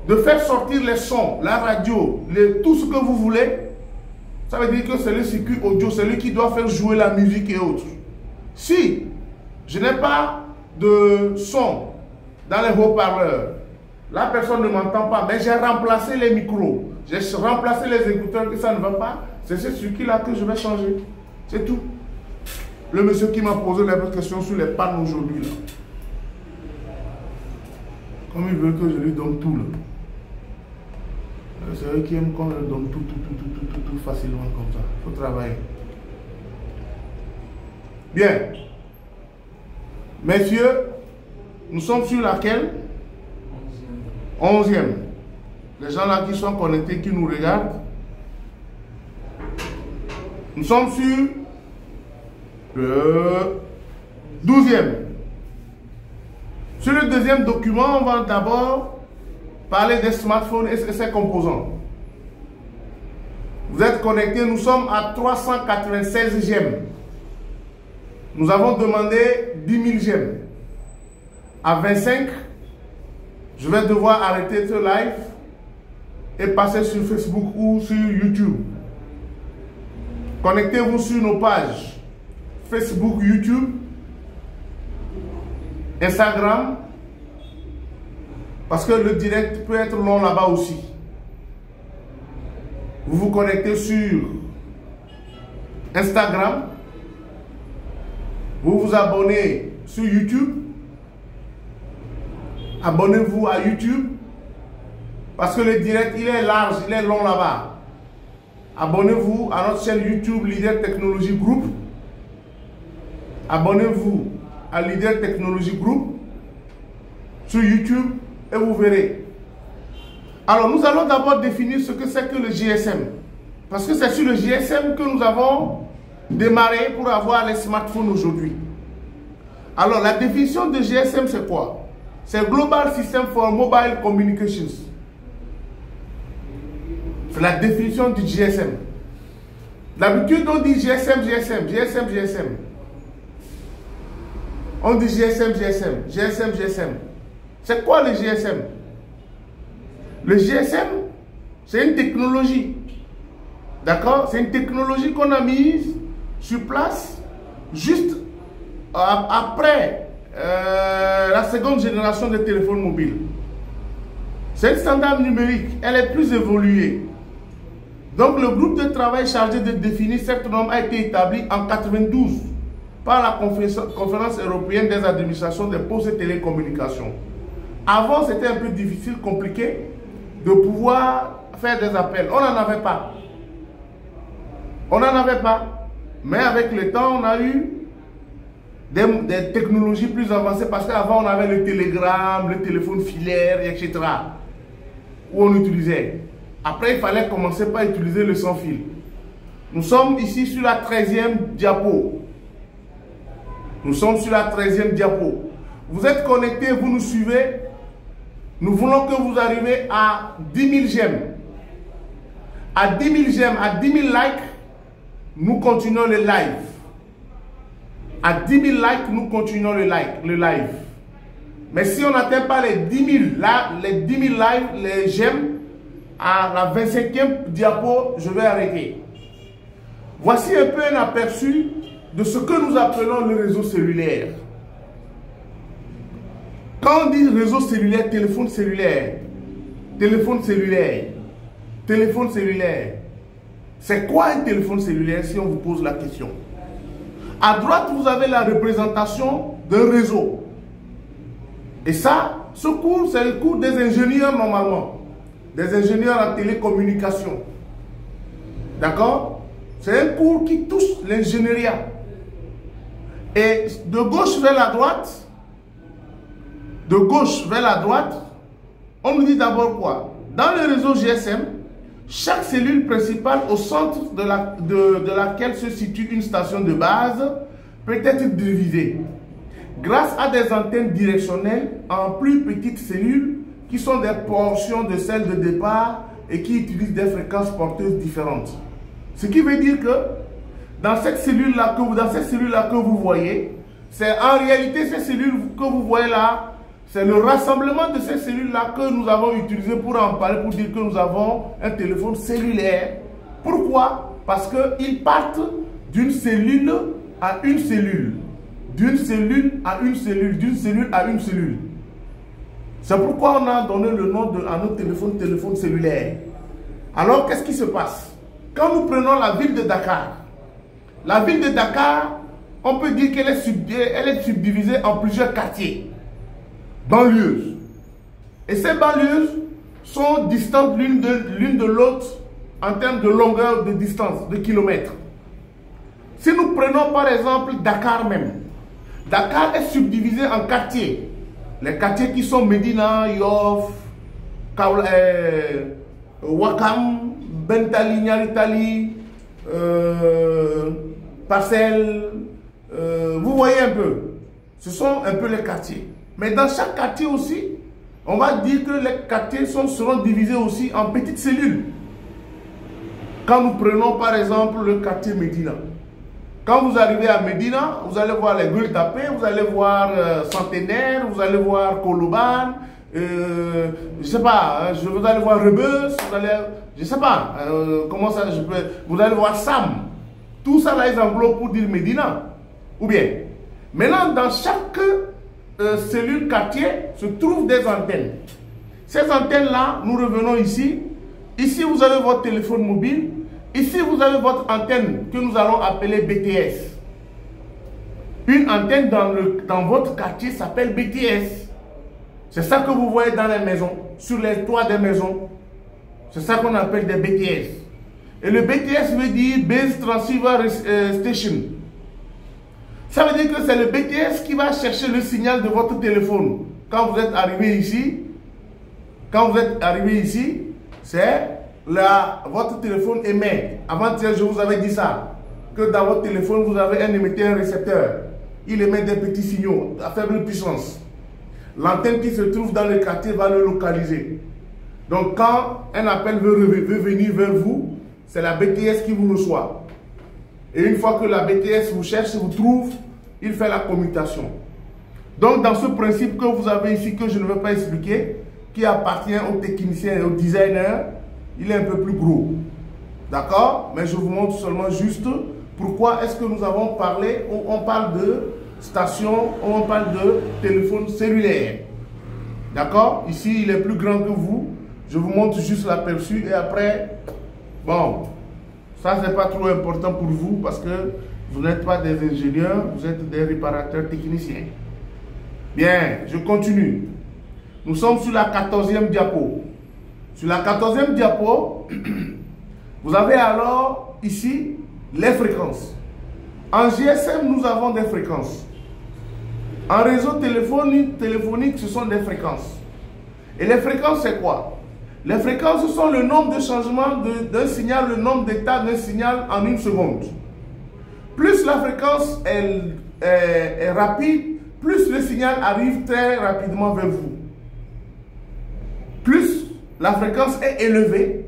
de faire sortir les sons, la radio, tout ce que vous voulez, ça veut dire que c'est le circuit audio, c'est lui qui doit faire jouer la musique et autres. Si je n'ai pas de son dans les haut-parleurs, la personne ne m'entend pas, mais j'ai remplacé les micros, j'ai remplacé les écouteurs, que ça ne va pas, c'est ce circuit-là que je vais changer. C'est tout. Le monsieur qui m'a posé la question sur les pannes aujourd'hui, là. Comme il veut que je lui donne tout, là. C'est eux qui aiment qu'on leur donne tout facilement comme ça. Il faut travailler. Bien. Messieurs, nous sommes sur laquelle? 11e. Les gens là qui sont connectés, qui nous regardent. Nous sommes sur le 12e. Sur le deuxième document, on va d'abord parler des smartphones et ses composants. Vous êtes connectés, nous sommes à 396 gemmes. Nous avons demandé 10 000 gemmes. À 25, je vais devoir arrêter ce live et passer sur Facebook ou sur YouTube. Connectez-vous sur nos pages Facebook, YouTube, Instagram, parce que le direct peut être long là-bas aussi. Vous vous connectez sur Instagram, vous vous abonnez sur YouTube, abonnez-vous à YouTube, parce que le direct il est large, il est long là-bas. Abonnez-vous à notre chaîne YouTube Leader Technology Group. Abonnez-vous à Leader Technology Group sur YouTube et vous verrez. Alors nous allons d'abord définir ce que c'est que le GSM. Parce que c'est sur le GSM que nous avons démarré pour avoir les smartphones aujourd'hui. Alors la définition de GSM c'est quoi? C'est Global System for Mobile Communications. C'est la définition du GSM. D'habitude on dit GSM, GSM, GSM, GSM. On dit GSM, GSM, GSM, GSM. C'est quoi le GSM? Le GSM, c'est une technologie. D'accord? C'est une technologie qu'on a mise sur place juste après la seconde génération des téléphones mobiles. C'est un standard numérique. Elle est plus évoluée. Donc le groupe de travail chargé de définir cette norme a été établi en 1992 par la Conférence européenne des administrations des postes et télécommunications. Avant, c'était un peu difficile, compliqué de pouvoir faire des appels. On n'en avait pas. On n'en avait pas. Mais avec le temps, on a eu des technologies plus avancées, parce qu'avant on avait le télégramme, le téléphone filaire, etc. où on utilisait. Après, il fallait commencer par utiliser le sans fil. Nous sommes ici sur la 13e diapo. Nous sommes sur la 13e diapo. Vous êtes connectés, vous nous suivez. Nous voulons que vous arriviez à 10 000 j'aime. À 10 000 j'aime, à 10 000 likes, nous continuons le live. À 10 000 likes, nous continuons le live. Mais si on n'atteint pas les 10 000, là, les 10 000 likes, les j'aime, à la 25e diapo, je vais arrêter. Voici un peu un aperçu de ce que nous appelons le réseau cellulaire. Quand on dit réseau cellulaire, téléphone cellulaire, téléphone cellulaire, téléphone cellulaire, c'est quoi un téléphone cellulaire si on vous pose la question? À droite, vous avez la représentation d'un réseau. Et ça, ce cours, c'est le cours des ingénieurs normalement. Des ingénieurs en télécommunication. D'accord? C'est un cours qui touche l'ingénierie. Et de gauche vers la droite, on nous dit d'abord quoi? Dans le réseau GSM, chaque cellule principale au centre de laquelle se situe une station de base peut être divisée grâce à des antennes directionnelles en plus petites cellules qui sont des portions de celles de départ et qui utilisent des fréquences porteuses différentes. Ce qui veut dire que dans cette cellule-là que vous voyez, c'est en réalité ces cellules que vous voyez là, c'est le rassemblement de ces cellules-là que nous avons utilisé pour en parler, pour dire que nous avons un téléphone cellulaire. Pourquoi? Parce qu'ils partent d'une cellule à une cellule, d'une cellule à une cellule, d'une cellule à une cellule. C'est pourquoi on a donné le nom à notre téléphone cellulaire. Alors, qu'est-ce qui se passe? Quand nous prenons la ville de Dakar, on peut dire qu'elle est subdivisée en plusieurs quartiers, banlieues. Et ces banlieues sont distantes l'une de l'autre en termes de longueur de distance, de kilomètres. Si nous prenons par exemple Dakar même, Dakar est subdivisé en quartiers. Les quartiers qui sont Médina, Yoff, Wakam, Bentali, Nyaritali, Parcelles, vous voyez un peu. Ce sont un peu les quartiers. Mais dans chaque quartier aussi, on va dire que les quartiers seront divisés aussi en petites cellules. Quand nous prenons par exemple le quartier Médina. Quand vous arrivez à Médina, vous allez voir les Gueule Tapée, vous allez voir Centenaire, vous allez voir Koloban, je sais pas, vous allez voir Rebus, je sais pas, comment ça, vous allez voir Sam. Tout ça là, ils englobent pour dire Médina. Ou bien, maintenant, dans chaque cellule quartier se trouvent des antennes. Ces antennes-là, nous revenons ici. Ici, vous avez votre téléphone mobile. Ici, vous avez votre antenne que nous allons appeler BTS. Une antenne dans votre quartier s'appelle BTS. C'est ça que vous voyez dans les maisons, sur les toits des maisons. C'est ça qu'on appelle des BTS. Et le BTS veut dire Base Transceiver Station. Ça veut dire que c'est le BTS qui va chercher le signal de votre téléphone. Quand vous êtes arrivé ici, c'est là, votre téléphone émet. Avant-hier, je vous avais dit ça. Que dans votre téléphone, vous avez un émetteur et un récepteur. Il émet des petits signaux à faible puissance. L'antenne qui se trouve dans le quartier va le localiser. Donc, quand un appel veut venir vers vous, c'est la BTS qui vous reçoit. Et une fois que la BTS vous cherche, vous trouve, il fait la commutation. Donc, dans ce principe que vous avez ici, que je ne vais pas expliquer, qui appartient aux techniciens et aux designers, il est un peu plus gros. D'accord? Mais je vous montre seulement juste pourquoi est-ce que nous avons parlé, on parle de station, on parle de téléphone cellulaire. D'accord? Ici, il est plus grand que vous. Je vous montre juste l'aperçu et après, bon, ça c'est pas trop important pour vous parce que vous n'êtes pas des ingénieurs, vous êtes des réparateurs techniciens. Bien, je continue. Nous sommes sur la 14e diapo. Sur la 14e diapo, vous avez alors ici les fréquences. En GSM, nous avons des fréquences. En réseau téléphonique, ce sont des fréquences. Et les fréquences, c'est quoi? Les fréquences, ce sont le nombre de changements d'un signal, le nombre d'états d'un signal en une seconde. Plus la fréquence est rapide, plus le signal arrive très rapidement vers vous. Plus la fréquence est élevée,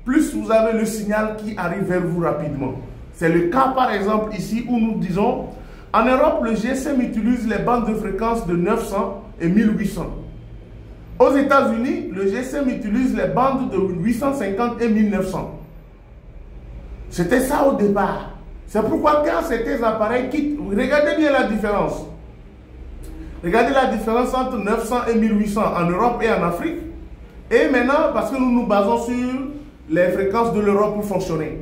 plus vous avez le signal qui arrive vers vous rapidement. C'est le cas par exemple ici où nous disons, en Europe, le GSM utilise les bandes de fréquence de 900 et 1800. Aux États-Unis, le GSM utilise les bandes de 850 et 1900. C'était ça au départ. C'est pourquoi quand ces appareils quittent, regardez bien la différence. Regardez la différence entre 900 et 1800 en Europe et en Afrique. Et maintenant, parce que nous nous basons sur les fréquences de l'Europe pour fonctionner.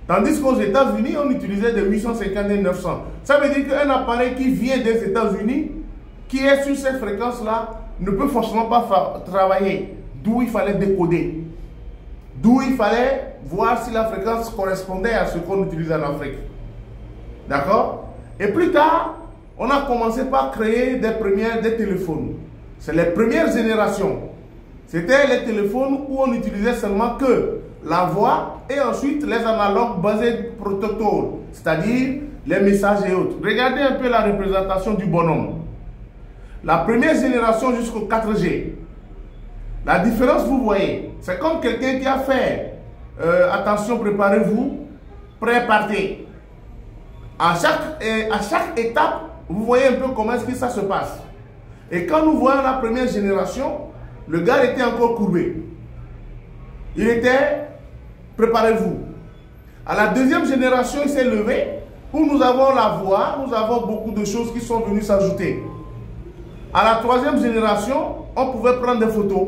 Tandis qu'aux États-Unis, on utilisait de 850 et 900. Ça veut dire qu'un appareil qui vient des États-Unis, qui est sur cette fréquence-là, ne peut forcément pas travailler. D'où il fallait décoder. D'où il fallait voir si la fréquence correspondait à ce qu'on utilise en Afrique. D'accord? Et plus tard, on a commencé par créer des téléphones. C'est les premières générations. C'était les téléphones où on utilisait seulement que la voix et ensuite les analogues basés protocole, c'est-à-dire les messages et autres. Regardez un peu la représentation du bonhomme. La première génération jusqu'au 4G. La différence, vous voyez, c'est comme quelqu'un qui a fait attention, préparez-vous, prêt, partez. À chaque étape, vous voyez un peu comment est-ce que ça se passe. Et quand nous voyons la première génération, le gars était encore courbé. Il était, préparez-vous. À la deuxième génération, il s'est levé, où nous avons la voix, nous avons beaucoup de choses qui sont venues s'ajouter. À la troisième génération, on pouvait prendre des photos.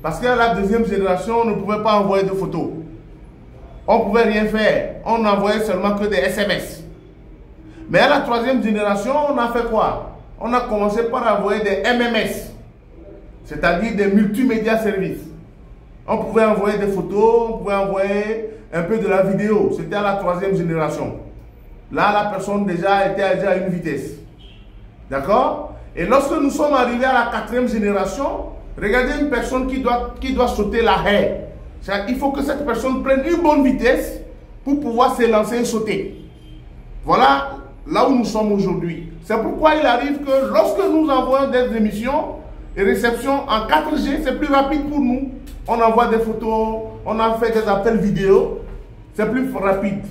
Parce qu'à la deuxième génération, on ne pouvait pas envoyer de photos. On ne pouvait rien faire. On n'envoyait seulement que des SMS. Mais à la troisième génération, on a fait quoi? On a commencé par envoyer des MMS. C'est-à-dire des multimédia services. On pouvait envoyer des photos, on pouvait envoyer un peu de la vidéo. C'était à la troisième génération. Là, la personne déjà était à une vitesse. D'accord? Et lorsque nous sommes arrivés à la quatrième génération, regardez une personne qui doit sauter la haie. Il faut que cette personne prenne une bonne vitesse pour pouvoir s'élancer et sauter. Voilà là où nous sommes aujourd'hui. C'est pourquoi il arrive que lorsque nous envoyons des émissions et réceptions en 4G, c'est plus rapide pour nous. On envoie des photos, on a fait des appels vidéo, c'est plus rapide.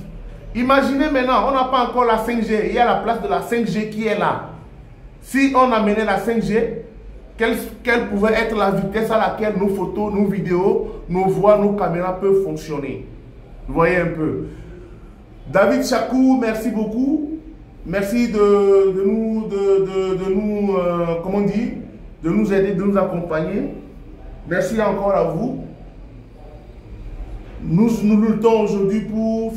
Imaginez maintenant, on n'a pas encore la 5G, il y a la place de la 5G qui est là. Si on amenait la 5G, quelle pouvait être la vitesse à laquelle nos photos, nos vidéos, nos voix, nos caméras peuvent fonctionner? Vous voyez un peu. David Chakou, merci beaucoup. Merci de nous aider, de nous accompagner. Merci encore à vous. Nous luttons aujourd'hui pour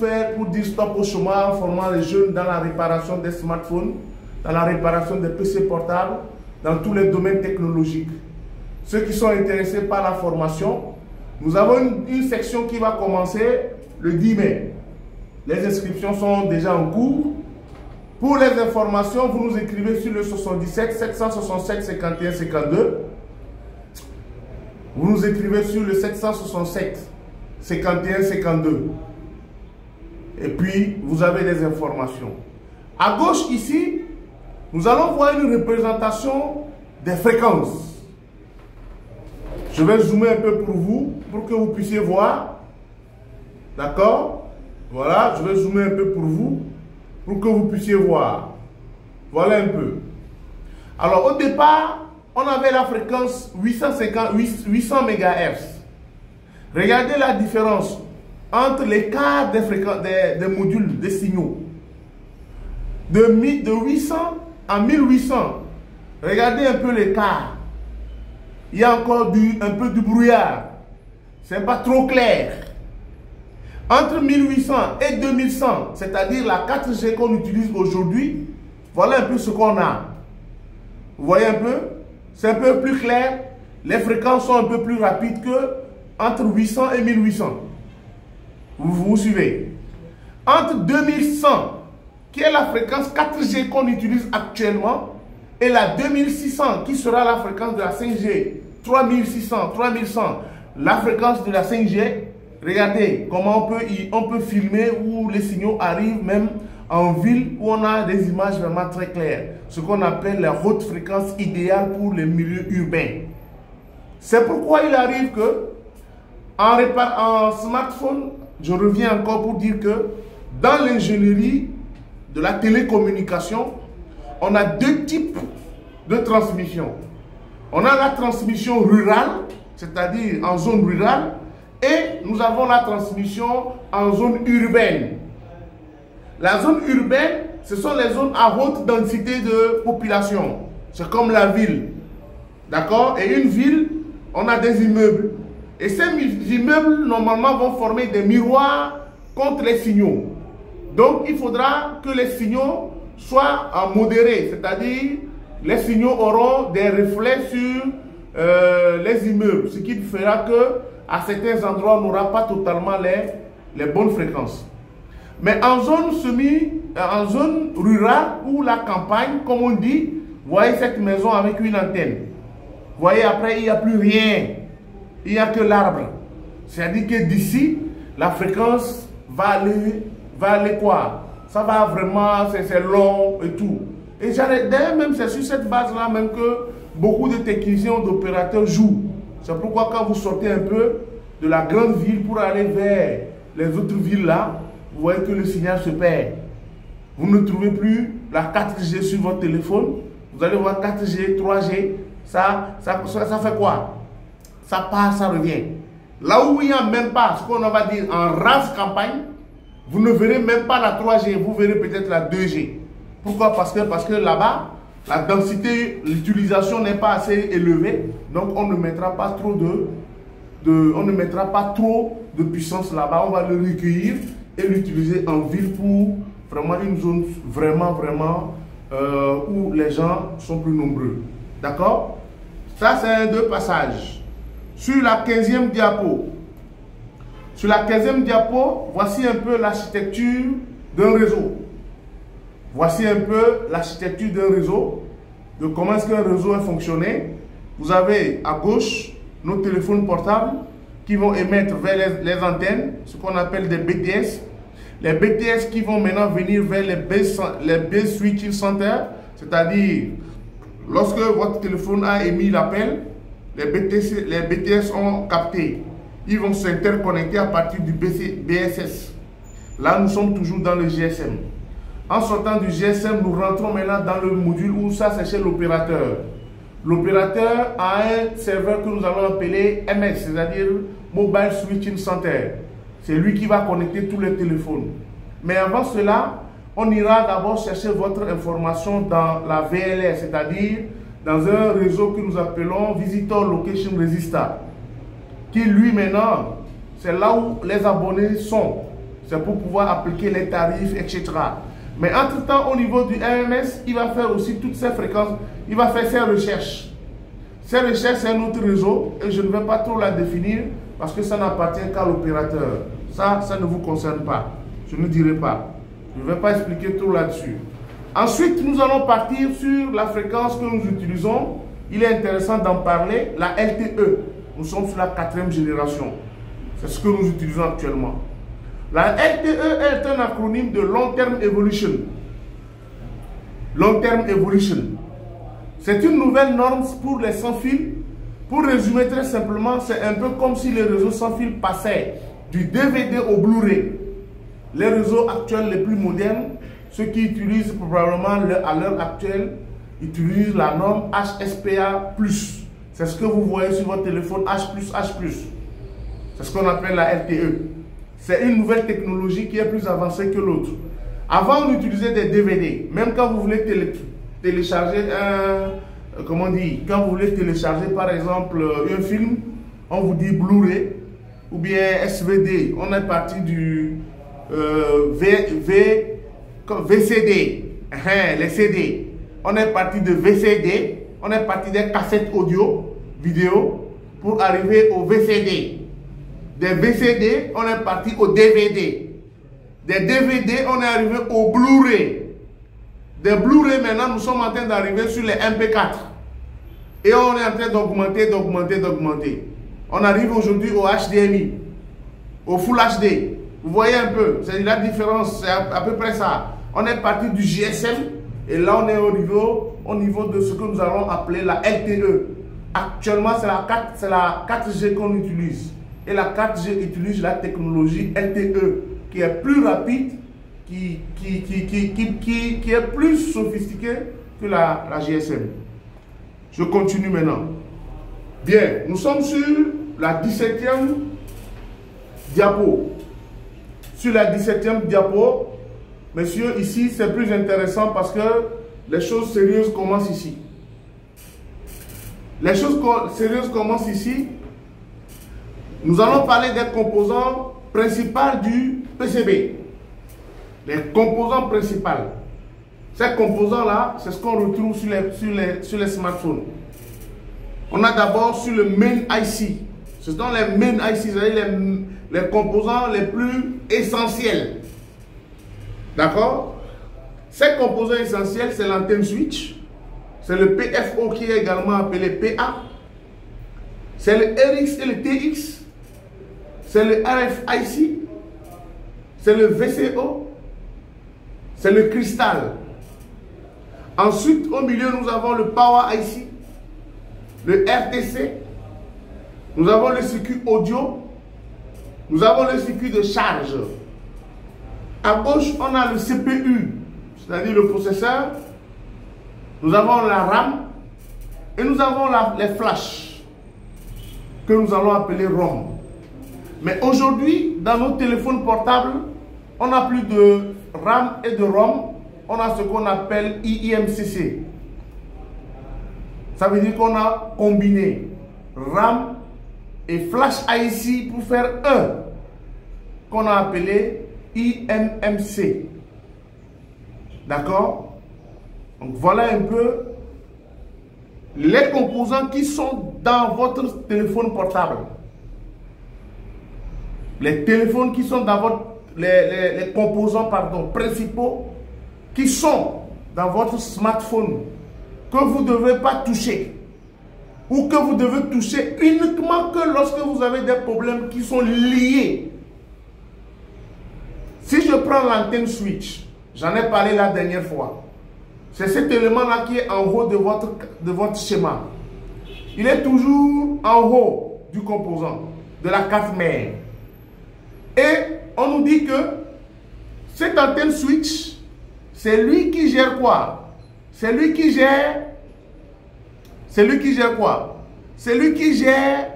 dire stop au chômage en formant les jeunes dans la réparation des smartphones, dans la réparation des PC portables, dans tous les domaines technologiques. Ceux qui sont intéressés par la formation, nous avons une section qui va commencer le 10 mai. Les inscriptions sont déjà en cours. Pour les informations, vous nous écrivez sur le 77 767 51 52. Vous nous écrivez sur le 767 51 52. Et puis, vous avez des informations. À gauche, ici, nous allons voir une représentation des fréquences. Je vais zoomer un peu pour vous, pour que vous puissiez voir. D'accord? Voilà, je vais zoomer un peu pour vous, pour que vous puissiez voir. Voilà un peu. Alors, au départ, on avait la fréquence 800 MHz. Regardez la différence entre l'écart des modules, des signaux. De 800 à 1800. Regardez un peu l'écart. Il y a encore un peu de brouillard. Ce n'est pas trop clair. Entre 1800 et 2100, c'est-à-dire la 4G qu'on utilise aujourd'hui, voilà un peu ce qu'on a. Vous voyez un peu? C'est un peu plus clair. Les fréquences sont un peu plus rapides que entre 800 et 1800. Vous suivez? Entre 2100, qui est la fréquence 4G qu'on utilise actuellement, et la 2600 qui sera la fréquence de la 5G, 3600, 3100, la fréquence de la 5G, regardez comment on peut filmer où les signaux arrivent même en ville où on a des images vraiment très claires. Ce qu'on appelle la haute fréquence idéale pour les milieux urbains. C'est pourquoi il arrive que en smartphone, je reviens encore pour dire que dans l'ingénierie de la télécommunication, on a deux types de transmission. On a la transmission rurale, c'est-à-dire en zone rurale, et nous avons la transmission en zone urbaine. La zone urbaine, ce sont les zones à haute densité de population. C'est comme la ville. D'accord? Et une ville, on a des immeubles. Et ces immeubles, normalement, vont former des miroirs contre les signaux. Donc, il faudra que les signaux soient modérés. C'est-à-dire, les signaux auront des reflets sur les immeubles. Ce qui fera que à certains endroits, on n'aura pas totalement les bonnes fréquences. Mais en zone rurale ou la campagne, comme on dit, vous voyez cette maison avec une antenne. Vous voyez, après, il n'y a plus rien. Il n'y a que l'arbre. C'est-à-dire que d'ici, la fréquence va aller quoi? Ça va vraiment, c'est long et tout. Et d'ailleurs, même c'est sur cette base-là même que beaucoup de techniciens ou d'opérateurs jouent. C'est pourquoi quand vous sortez un peu de la grande ville pour aller vers les autres villes là, vous voyez que le signal se perd. Vous ne trouvez plus la 4G sur votre téléphone. Vous allez voir 4G, 3G. Ça fait quoi? Ça part, ça revient. Là où il n'y a même pas ce qu'on va dire en rase campagne, vous ne verrez même pas la 3G, vous verrez peut-être la 2G. Pourquoi? Parce que là-bas, la densité, l'utilisation n'est pas assez élevée. Donc on ne mettra pas trop de puissance là-bas. On va le recueillir et l'utiliser en ville pour vraiment une zone vraiment où les gens sont plus nombreux. D'accord? Ça, c'est deux passages. Sur la 15e diapo. Sur la 15e diapo, voici un peu l'architecture d'un réseau. Voici un peu l'architecture d'un réseau, de comment est-ce qu'un réseau est fonctionné. Vous avez à gauche nos téléphones portables qui vont émettre vers les antennes, ce qu'on appelle des BTS. Les BTS qui vont maintenant venir vers les base switching centers, c'est-à-dire lorsque votre téléphone a émis l'appel, les BTS ont capté. Ils vont s'interconnecter à partir du BSS. Là, nous sommes toujours dans le GSM. En sortant du GSM, nous rentrons maintenant dans le module où ça, c'est chez l'opérateur. L'opérateur a un serveur que nous allons appeler MS, c'est-à-dire Mobile Switching Center. C'est lui qui va connecter tous les téléphones. Mais avant cela, on ira d'abord chercher votre information dans la VLR, c'est-à-dire dans un réseau que nous appelons Visitor Location Register, qui lui maintenant, c'est là où les abonnés sont. C'est pour pouvoir appliquer les tarifs, etc. Mais entre-temps, au niveau du MMS, il va faire aussi toutes ces fréquences, il va faire ses recherches. Ces recherches, c'est un autre réseau et je ne vais pas trop la définir parce que ça n'appartient qu'à l'opérateur. Ça ne vous concerne pas. Je ne dirai pas. Je ne vais pas expliquer trop là-dessus. Ensuite, nous allons partir sur la fréquence que nous utilisons. Il est intéressant d'en parler, la LTE. Nous sommes sur la 4e génération. C'est ce que nous utilisons actuellement. La LTE est un acronyme de Long Term Evolution. Long Term Evolution. C'est une nouvelle norme pour les sans-fil. Pour résumer très simplement, c'est un peu comme si les réseaux sans-fil passaient du DVD au Blu-ray. Les réseaux actuels les plus modernes, ceux qui utilisent probablement à l'heure actuelle, utilisent la norme HSPA+. C'est ce que vous voyez sur votre téléphone, H+, H+. C'est ce qu'on appelle la LTE. C'est une nouvelle technologie qui est plus avancée que l'autre. Avant, on utilisait des DVD. Même quand vous voulez télécharger quand vous voulez télécharger par exemple un film, on vous dit Blu-ray ou bien SVD. On est parti du VCD, les CD. On est parti de VCD, on est parti des cassettes audio, vidéo, pour arriver au VCD. Des VCD, on est parti au DVD. Des DVD, on est arrivé au Blu-ray. des Blu-ray maintenant, nous sommes en train d'arriver sur les MP4. Et on est en train d'augmenter. On arrive aujourd'hui au HDMI, au Full HD. Vous voyez un peu, c'est la différence, c'est à peu près ça. On est parti du GSM et là on est au niveau de ce que nous allons appeler la LTE. Actuellement, c'est la 4G qu'on utilise. Et la 4G utilise la technologie LTE qui est plus rapide, qui est plus sophistiquée que la GSM. Je continue maintenant. Bien, nous sommes sur la 17e diapo. Sur la 17e diapo, messieurs, ici c'est plus intéressant parce que les choses sérieuses commencent ici. Les choses sérieuses commencent ici. Nous allons parler des composants principaux du PCB. Les composants principaux. Ces composants-là, c'est ce qu'on retrouve sur les smartphones. On a d'abord sur le main IC. Ce sont les main IC, c'est-à-dire les composants les plus essentiels. D'accord? Ces composants essentiels, c'est l'antenne switch. C'est le PFO qui est également appelé PA. C'est le RX et le TX. C'est le RFIC. C'est le VCO. C'est le cristal. Ensuite, au milieu, nous avons le Power IC, le RTC. Nous avons le circuit audio. Nous avons le circuit de charge. À gauche, on a le CPU, c'est-à-dire le processeur. Nous avons la RAM. Et nous avons les flashs, que nous allons appeler ROM. Mais aujourd'hui, dans nos téléphones portables, on n'a plus de RAM et de ROM. On a ce qu'on appelle IMCC. Ça veut dire qu'on a combiné RAM et Flash IC pour faire un qu'on a appelé IMMC. D'accord? Donc voilà un peu les composants qui sont dans votre téléphone portable. Les téléphones qui sont dans votre... Les composants, principaux qui sont dans votre smartphone que vous ne devez pas toucher ou que vous devez toucher uniquement que lorsque vous avez des problèmes qui sont liés. Si je prends l'antenne switch, j'en ai parlé la dernière fois, c'est cet élément-là qui est en haut de votre schéma. Il est toujours en haut du composant, de la carte mère. Et on nous dit que cette antenne switch, c'est lui qui gère quoi? C'est lui qui gère quoi? C'est lui qui gère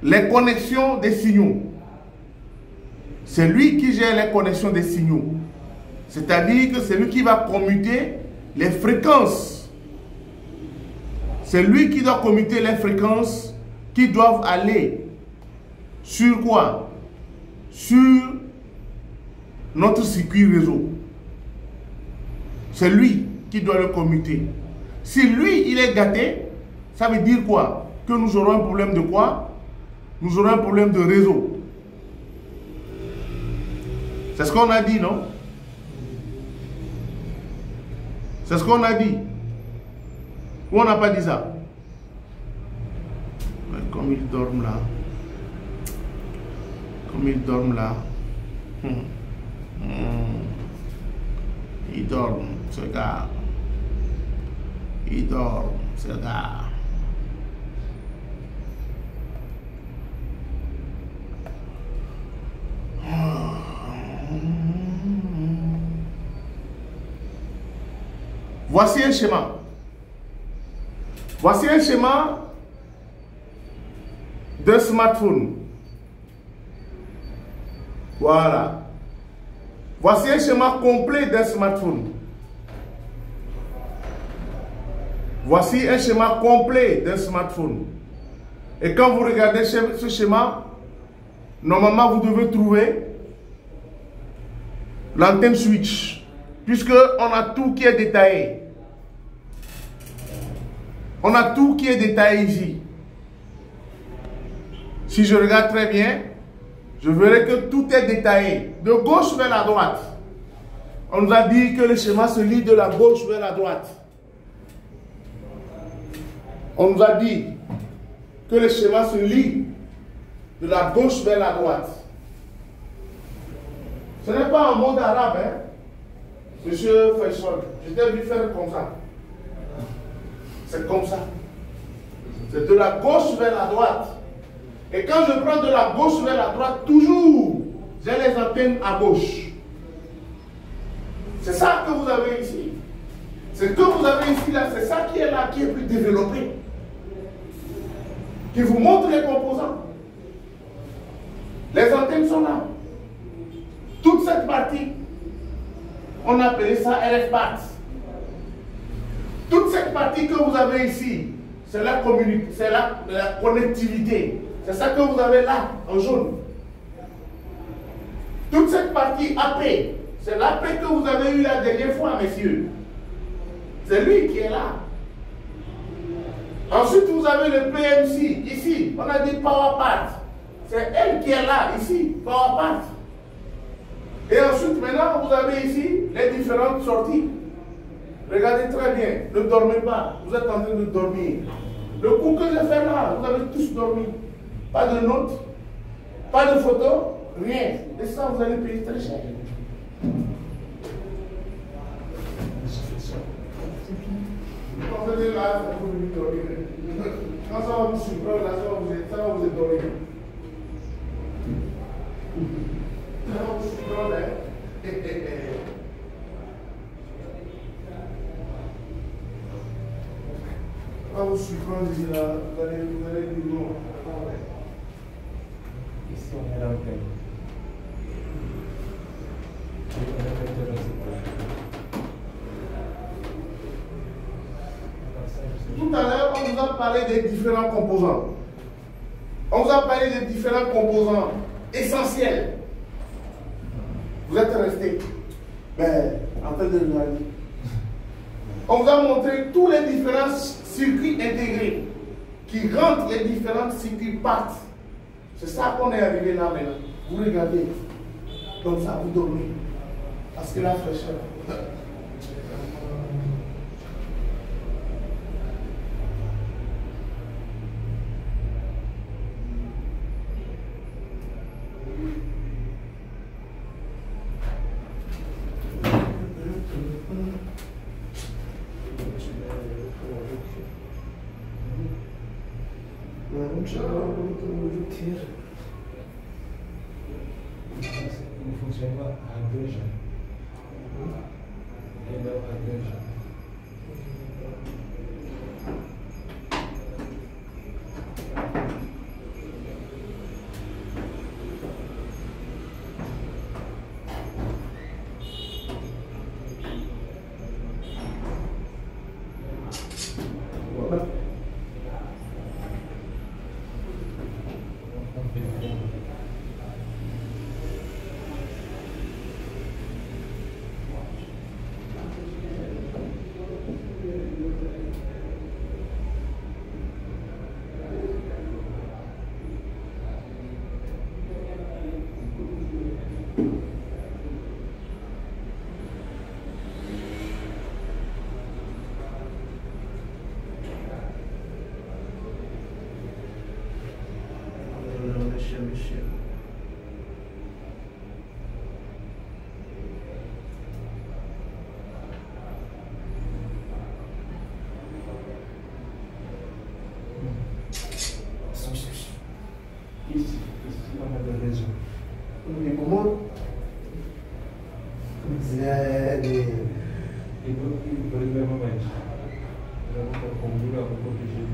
les connexions des signaux. C'est lui qui gère les connexions des signaux. C'est-à-dire que c'est lui qui va commuter les fréquences. C'est lui qui doit commuter les fréquences qui doivent aller sur quoi? Sur notre circuit réseau. C'est lui qui doit le commuter. Si lui, il est gâté, ça veut dire quoi? Que nous aurons un problème de quoi? Nous aurons un problème de réseau. C'est ce qu'on a dit, non? C'est ce qu'on a dit. Ou on n'a pas dit ça? Mais comme ils dorment là. Comme ils dorment là. Ils dorment, ce gars. Ils dorment, ce gars. Voici un schéma. Voici un schéma d'un smartphone. Voilà. Voici un schéma complet d'un smartphone. Voici un schéma complet d'un smartphone. Et quand vous regardez ce schéma, normalement vous devez trouver l'antenne switch, puisque on a tout qui est détaillé. On a tout qui est détaillé ici. Si je regarde très bien, je verrai que tout est détaillé, de gauche vers la droite. On nous a dit que le schéma se lit de la gauche vers la droite. On nous a dit que le schéma se lit de la gauche vers la droite. Ce n'est pas un mot d'arabe, hein, monsieur Faisal. Je t'ai vu faire comme ça. C'est comme ça. C'est de la gauche vers la droite. Et quand je prends de la gauche vers la droite, toujours, j'ai les antennes à gauche. C'est ça que vous avez ici. Ce que vous avez ici, là, c'est ça qui est là, qui est plus développé. Qui vous montre les composants. Les antennes sont là. Toute cette partie, on appelle ça RF part. Toute cette partie que vous avez ici, c'est la connectivité. C'est ça que vous avez là, en jaune. Toute cette partie AP, c'est l'AP que vous avez eu la dernière fois, messieurs. C'est lui qui est là. Ensuite, vous avez le PMC, ici. On a dit Power Part. C'est elle qui est là, ici, Power Part. Et ensuite, maintenant, vous avez ici les différentes sorties. Regardez très bien, ne dormez pas. Vous êtes en train de dormir. Le coup que je fais là, vous avez tous dormi. Pas de notes, pas de photos, rien. Et ça, vous allez payer très cher. Quand vous êtes là, vous pouvez dormir. Quand ça va vous surprendre, là, ça va vous dormir. Ça va vous surprendre, hein. Ça va vous surprendre ici, là. Vous allez dire non. Ici, on est là, ok. Tout à l'heure, on vous a parlé des différents composants. On vous a parlé des différents composants essentiels. Vous êtes restés en train de regarder. On vous a montré tous les différents circuits intégrés qui rendent les différents circuits parts. C'est ça qu'on est arrivé là maintenant. Vous regardez. Comme ça, vous dormez. Parce que la fraîcheur. Não funciona há 2 anos. Ainda há 2 anos. Mexer. Isso é uma beleza. Como? E brevemente. Já vou para com dura, vou corrigir.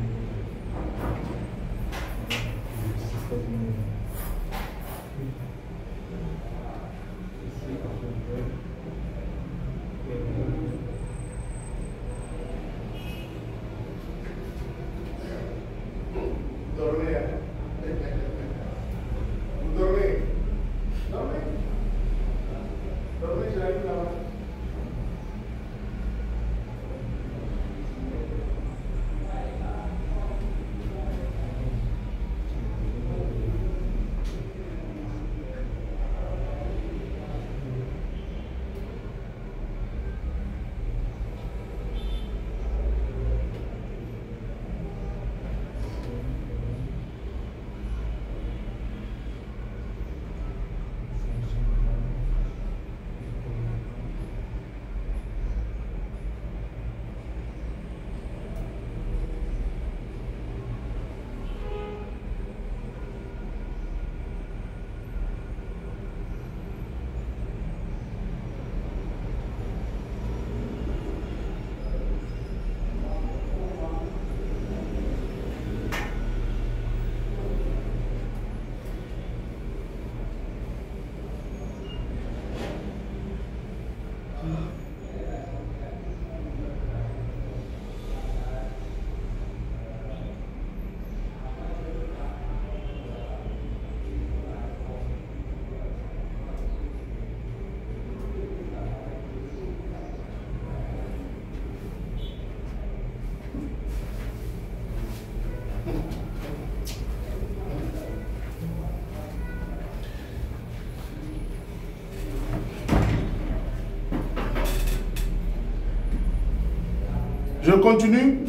Je continue.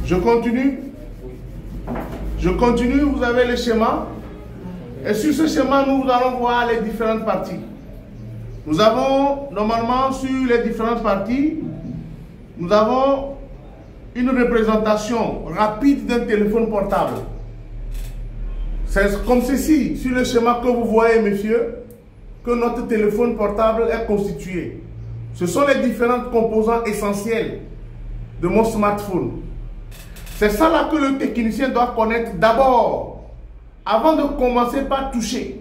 Je continue. Je continue. Vous avez le schéma. Et sur ce schéma, nous allons voir les différentes parties. Nous avons, normalement, sur les différentes parties, nous avons une représentation rapide d'un téléphone portable. C'est comme ceci, sur le schéma que vous voyez, messieurs, que notre téléphone portable est constitué. Ce sont les différents composants essentiels de mon smartphone. C'est ça là que le technicien doit connaître d'abord, avant de commencer par toucher.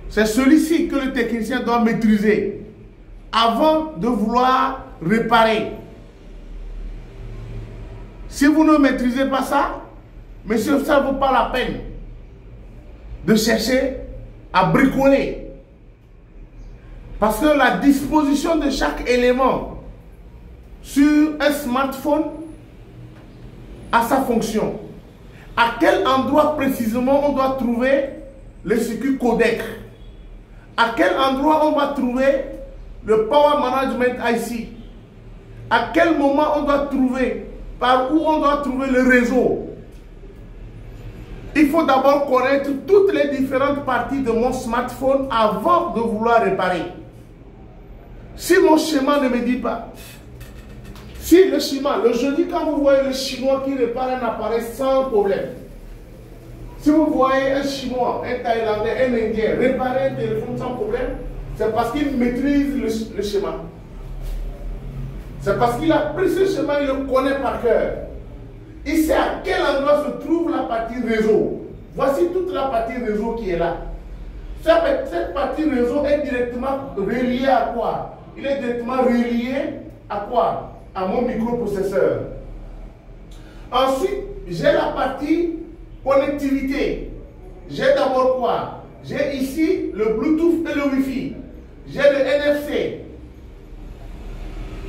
C'est celui-ci que le technicien doit maîtriser avant de vouloir réparer. Si vous ne maîtrisez pas ça, monsieur, ça ne vaut pas la peine de chercher à bricoler. Parce que la disposition de chaque élément sur un smartphone a sa fonction. À quel endroit précisément on doit trouver le circuit codec? À quel endroit on va trouver le Power Management IC? À quel moment on doit trouver, par où on doit trouver le réseau? Il faut d'abord connaître toutes les différentes parties de mon smartphone avant de vouloir réparer. Si mon schéma ne me dit pas, si le schéma, le jeudi quand vous voyez le chinois qui répare un appareil sans problème, si vous voyez un chinois, un thaïlandais, un indien réparer un téléphone sans problème, c'est parce qu'il maîtrise le schéma. C'est parce qu'il a pris ce schéma, il le connaît par cœur. Il sait à quel endroit se trouve la partie réseau. Voici toute la partie réseau qui est là. Cette partie réseau est directement reliée à quoi? Il est directement relié à quoi? À mon microprocesseur. Ensuite, j'ai la partie connectivité. J'ai d'abord quoi? J'ai ici le Bluetooth et le Wi-Fi. J'ai le NFC.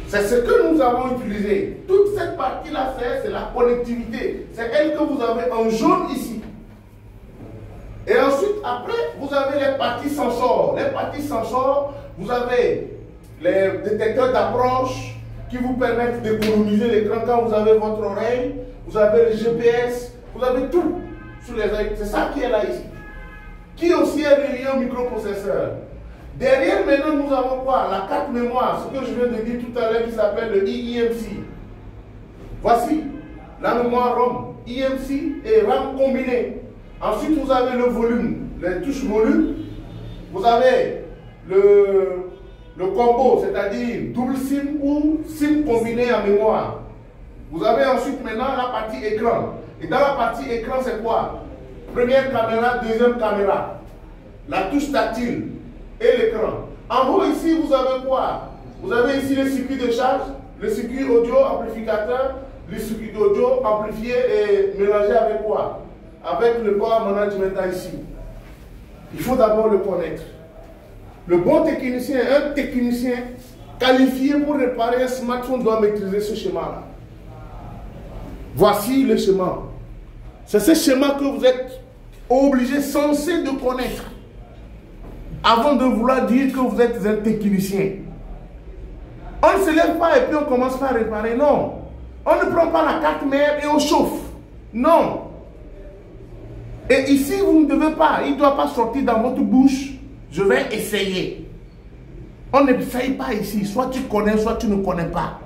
C'est ce que nous avons utilisé. Toute cette partie-là, c'est la connectivité. C'est elle que vous avez en jaune ici. Et ensuite, après, vous avez les parties sensors. Les parties sensors, vous avez les détecteurs d'approche qui vous permettent d'économiser l'écran quand vous avez votre oreille. Vous avez le GPS. Vous avez tout sur les oreilles. C'est ça qui est là ici. Qui aussi est relié au microprocesseur. Derrière, maintenant, nous avons quoi? La carte mémoire, ce que je viens de dire tout à l'heure qui s'appelle le eEMC. Voici la mémoire ROM, eEMC et RAM combiné. Ensuite, vous avez le volume, les touches volume. Vous avez le combo, c'est-à-dire double SIM ou SIM combiné en mémoire. Vous avez ensuite maintenant la partie écran. Et dans la partie écran, c'est quoi? Première caméra, deuxième caméra. La touche tactile et l'écran. En haut ici, vous avez quoi? Vous avez ici le circuit de charge, le circuit audio amplificateur, le circuit audio amplifié et mélangé avec quoi? Avec le Power Management IC. Il faut d'abord le connaître. Le bon technicien, un technicien qualifié pour réparer un smartphone doit maîtriser ce schéma-là. Voici le schéma. C'est ce schéma que vous êtes obligé, censé de connaître avant de vouloir dire que vous êtes un technicien. On ne se lève pas et puis on commence par réparer. Non. On ne prend pas la carte mère et on chauffe. Non. Et ici, vous ne devez pas. Il ne doit pas sortir dans votre bouche. Je vais essayer. On n'essaye pas ici. Soit tu connais, soit tu ne connais pas.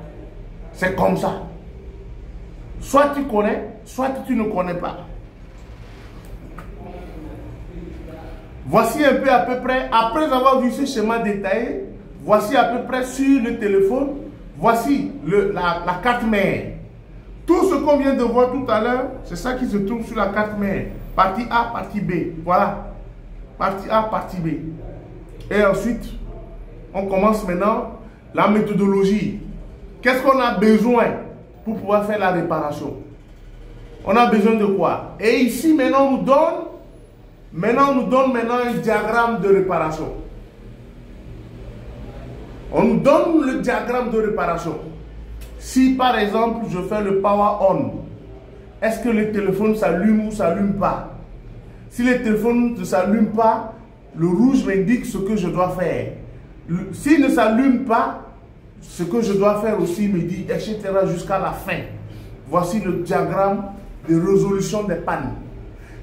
C'est comme ça. Soit tu connais, soit tu ne connais pas. Voici un peu à peu près, après avoir vu ce schéma détaillé, voici à peu près sur le téléphone, voici la carte mère. Tout ce qu'on vient de voir tout à l'heure, c'est ça qui se trouve sur la carte mère. Partie A, partie B. Voilà. Partie A, partie B. Et ensuite, on commence maintenant la méthodologie. Qu'est-ce qu'on a besoin pour pouvoir faire la réparation? On a besoin de quoi? Et ici, maintenant, on nous donne un diagramme de réparation. On nous donne le diagramme de réparation. Si par exemple, je fais le power on, est-ce que le téléphone s'allume ou ne s'allume pas? Si le téléphone ne s'allume pas, le rouge m'indique ce que je dois faire. S'il ne s'allume pas, ce que je dois faire aussi, il me dit, etc. jusqu'à la fin. Voici le diagramme de résolution des pannes.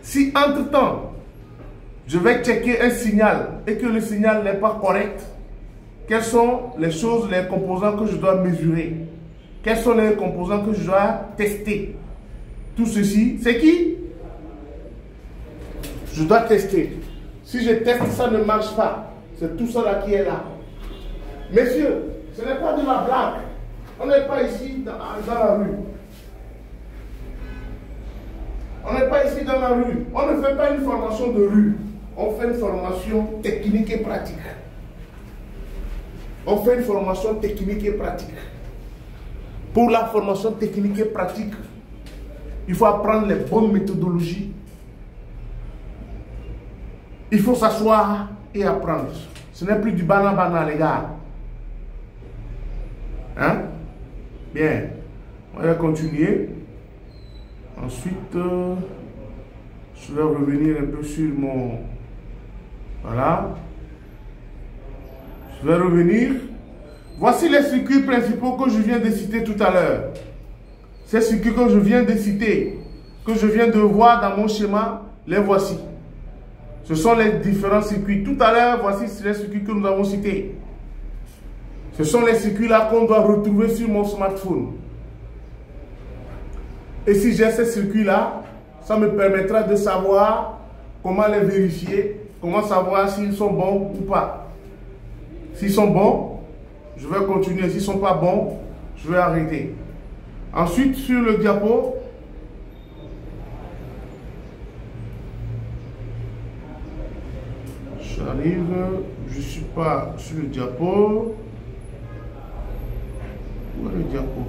Si entre-temps, je vais checker un signal et que le signal n'est pas correct, quelles sont les choses, les composants que je dois mesurer? Quels sont les composants que je dois tester? Tout ceci, c'est qui? Je dois tester. Si je teste, ça ne marche pas. C'est tout ça là qui est là. Messieurs, ce n'est pas de la blague. On n'est pas ici dans la rue. On n'est pas ici dans la rue. On ne fait pas une formation de rue. On fait une formation technique et pratique. On fait une formation technique et pratique. Pour la formation technique et pratique, il faut apprendre les bonnes méthodologies. Il faut s'asseoir et apprendre. Ce n'est plus du banana, les gars. Hein? Bien. On va continuer. Ensuite, je vais revenir un peu sur mon... Voilà. Je vais revenir. Voici les circuits principaux que je viens de citer tout à l'heure. Ces circuits que je viens de citer, que je viens de voir dans mon schéma, les voici. Ce sont les différents circuits. Tout à l'heure, voici les circuits que nous avons cités. Ce sont les circuits-là qu'on doit retrouver sur mon smartphone. Et si j'ai ces circuits-là, ça me permettra de savoir comment les vérifier, comment savoir s'ils sont bons ou pas. S'ils sont bons, je vais continuer. S'ils ne sont pas bons, je vais arrêter. Ensuite, sur le diapo, j'arrive, je ne suis pas sur le diapo. Où est le diapo?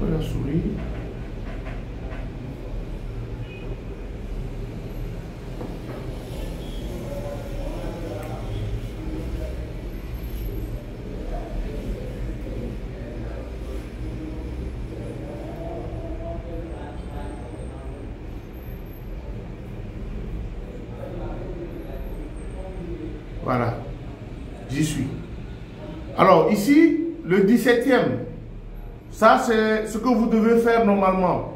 Où est la souris? Voilà, j'y suis. Alors ici, le 17e, ça c'est ce que vous devez faire normalement.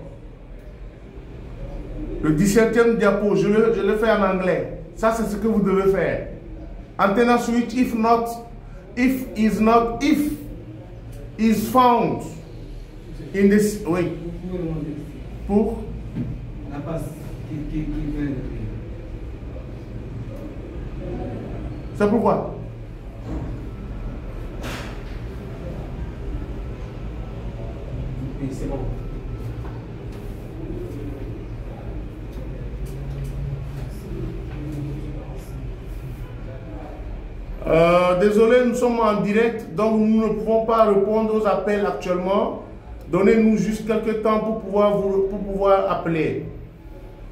Le 17e diapo, je le fais en anglais. Ça c'est ce que vous devez faire. Antenna switch if is found in this. Oui. Pour la passe qui vient de... C'est pourquoi? Oui, c'est bon. Désolé, nous sommes en direct, donc nous ne pouvons pas répondre aux appels actuellement. Donnez-nous juste quelques temps pour pouvoir appeler.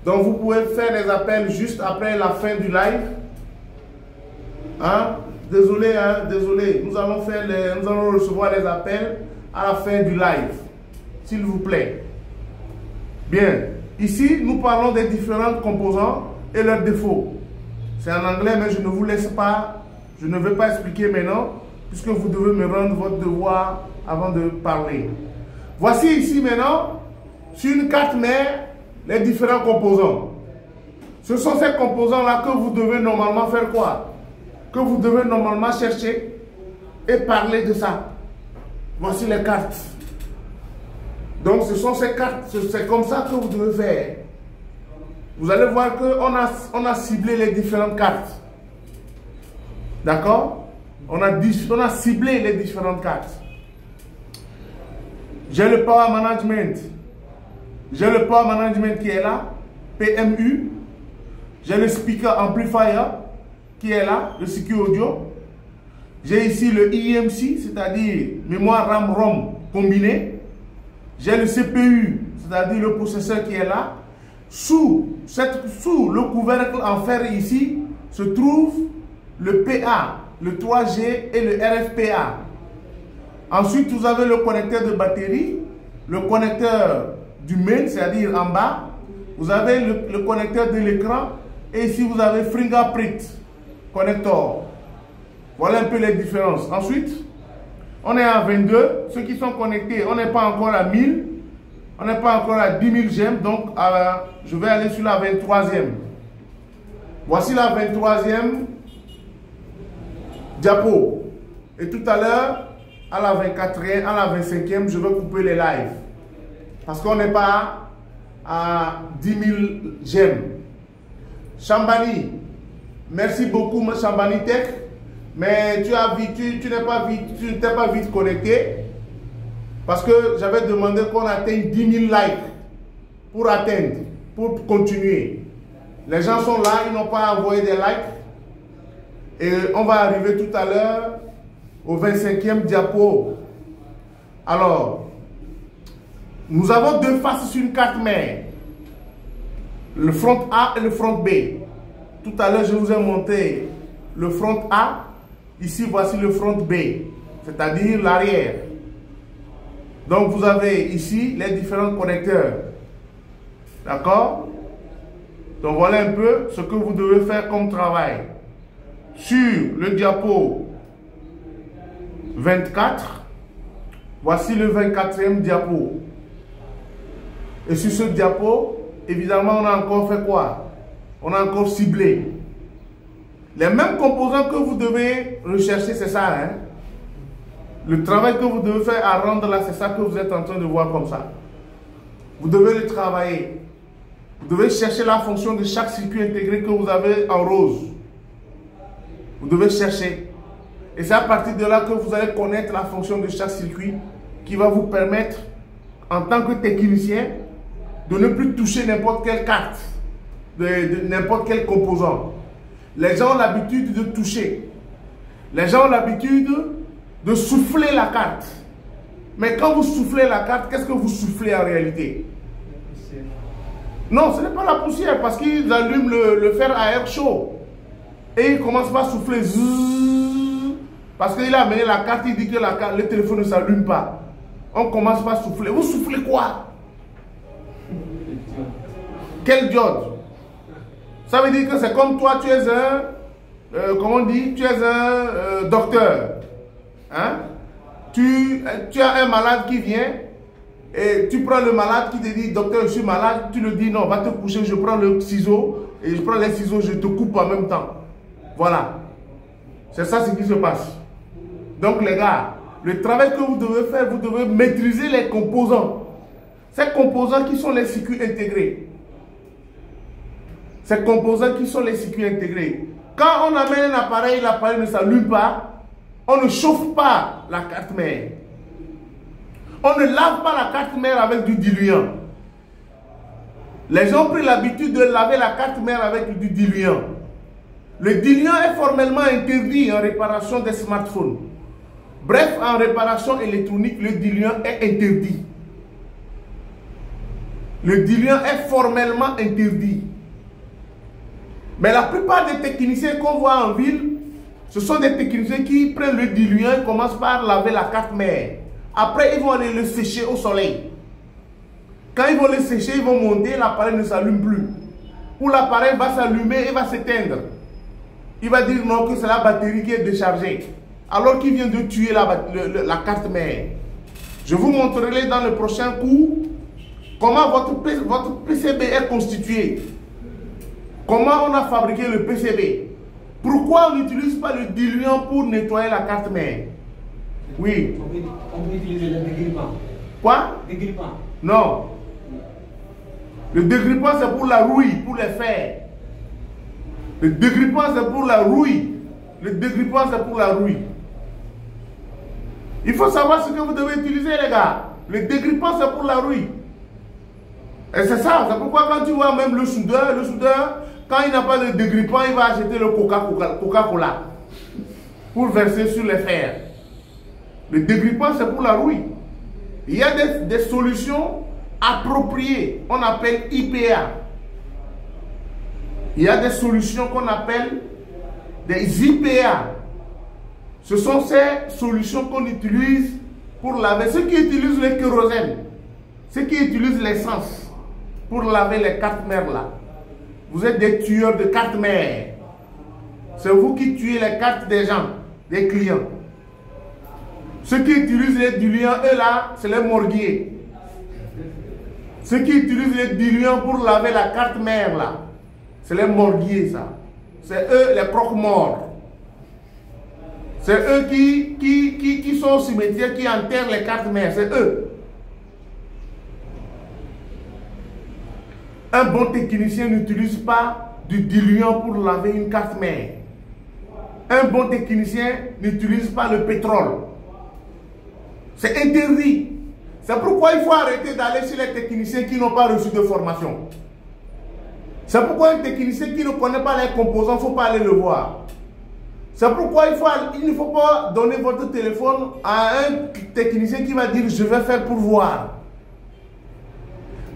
Donc vous pouvez faire les appels juste après la fin du live. Hein? Désolé, hein? Désolé. Nous allons recevoir les appels à la fin du live. S'il vous plaît. Bien. Ici, nous parlons des différents composants et leurs défauts. C'est en anglais, mais je ne vous laisse pas. Je ne vais pas expliquer maintenant, puisque vous devez me rendre votre devoir avant de parler. Voici ici maintenant, sur une carte mère, les différents composants. Ce sont ces composants-là que vous devez normalement faire quoi? Que vous devez normalement chercher et parler de ça. Voici les cartes. Donc ce sont ces cartes, c'est comme ça que vous devez faire. Vous allez voir qu'on a ciblé les différentes cartes. D'accord? On a ciblé les différentes cartes. J'ai le Power Management. J'ai le Power Management qui est là, PMU. J'ai le Speaker Amplifier qui est là, le circuit audio. J'ai ici le IMC, c'est-à-dire mémoire RAM-ROM combinée. J'ai le CPU, c'est-à-dire le processeur qui est là. Sous le couvercle en fer ici se trouve le PA, le 3G et le RFPA. Ensuite, vous avez le connecteur de batterie, le connecteur du main, c'est-à-dire en bas. Vous avez le connecteur de l'écran et ici vous avez fingerprint connector. Voilà un peu les différences. Ensuite, on est à 22. Ceux qui sont connectés, on n'est pas encore à 1000. On n'est pas encore à 10 000 j'aime. Donc, je vais aller sur la 23e. Voici la 23e diapo. Et tout à l'heure, à la 24e, à la 25e, je vais couper les lives. Parce qu'on n'est pas à 10 000 j'aime. Chambani, merci beaucoup, mon Chambani Tech. Mais tu n'es pas vite connecté. Parce que j'avais demandé qu'on atteigne 10 000 likes pour atteindre, pour continuer. Les gens sont là, ils n'ont pas envoyé des likes. Et on va arriver tout à l'heure au 25e diapo. Alors, nous avons deux faces sur une carte mère. Le front A et le front B. Tout à l'heure, je vous ai montré le front A. Ici, voici le front B, c'est-à-dire l'arrière. Donc, vous avez ici les différents connecteurs. D'accord? Donc, voilà un peu ce que vous devez faire comme travail. Sur le diapo 24, voici le 24e diapo. Et sur ce diapo, évidemment, on a encore fait quoi? On a encore ciblé. Les mêmes composants que vous devez rechercher, c'est ça, hein? Le travail que vous devez faire à rendre là, c'est ça que vous êtes en train de voir comme ça. Vous devez le travailler. Vous devez chercher la fonction de chaque circuit intégré que vous avez en rose. Vous devez chercher. Et c'est à partir de là que vous allez connaître la fonction de chaque circuit qui va vous permettre, en tant que technicien, de ne plus toucher n'importe quelle carte, de n'importe quel composant. Les gens ont l'habitude de toucher. Les gens ont l'habitude de souffler la carte. Mais quand vous soufflez la carte, qu'est-ce que vous soufflez en réalité? Non, ce n'est pas la poussière, parce qu'ils allument le fer à air chaud. Et ils commencent par souffler. Zzzz, parce qu'il a amené la carte, il dit que le téléphone ne s'allume pas. On commence par souffler. Vous soufflez quoi? Quelle diode? Ça veut dire que c'est comme toi, tu es un... comment on dit? Tu es un docteur. Hein? Tu as un malade qui vient et tu prends le malade qui te dit docteur, je suis malade. Tu le dis non, va te coucher, je prends le ciseau et je prends les ciseaux, je te coupe en même temps. Voilà. C'est ça ce qui se passe. Donc les gars, le travail que vous devez faire, vous devez maîtriser les composants. Ces composants qui sont les circuits intégrés. Ces composants qui sont les circuits intégrés. Quand on amène un appareil, l'appareil ne s'allume pas. On ne chauffe pas la carte mère. On ne lave pas la carte mère avec du diluant. Les gens ont pris l'habitude de laver la carte mère avec du diluant. Le diluant est formellement interdit en réparation des smartphones. Bref, en réparation électronique, le diluant est interdit. Le diluant est formellement interdit. Mais la plupart des techniciens qu'on voit en ville, ce sont des techniciens qui prennent le diluant et commencent par laver la carte mère. Après, ils vont aller le sécher au soleil. Quand ils vont le sécher, ils vont monter, l'appareil ne s'allume plus. Ou l'appareil va s'allumer et va s'éteindre. Il va dire non, que c'est la batterie qui est déchargée. Alors qu'il vient de tuer la carte mère. Je vous montrerai dans le prochain cours comment votre PCB est constitué. Comment on a fabriqué le PCB. Pourquoi on n'utilise pas le diluant pour nettoyer la carte mère? Oui. On peut utiliser le dégrippant. Quoi? Dégrippant. Non. Le dégrippant, c'est pour la rouille, pour les fers. Le dégrippant, c'est pour la rouille. Le dégrippant, c'est pour la rouille. Il faut savoir ce que vous devez utiliser, les gars. Le dégrippant, c'est pour la rouille. Et c'est ça. C'est pourquoi quand tu vois même le soudeur, quand il n'a pas de dégrippant, il va acheter le Coca-Cola pour verser sur les fers. Le dégrippant, c'est pour la rouille. Il y a des solutions appropriées. On appelle IPA. Il y a des solutions qu'on appelle des IPA. Ce sont ces solutions qu'on utilise pour laver. Ceux qui utilisent le kérosène, ceux qui utilisent l'essence pour laver les cartes mères là, vous êtes des tueurs de cartes mères. C'est vous qui tuez les cartes des gens. des clients. Ceux qui utilisent les diluants, eux là, c'est les morguiers. Ceux qui utilisent les diluants pour laver la carte mère là, c'est les morguiers ça. C'est eux les croque-morts. C'est eux qui sont au cimetière, qui enterrent les cartes mères. C'est eux. Un bon technicien n'utilise pas du diluant pour laver une carte mère. Un bon technicien n'utilise pas le pétrole. C'est interdit. C'est pourquoi il faut arrêter d'aller chez les techniciens qui n'ont pas reçu de formation. C'est pourquoi un technicien qui ne connaît pas les composants, il ne faut pas aller le voir. C'est pourquoi il ne faut pas donner votre téléphone à un technicien qui va dire « je vais faire pour voir ».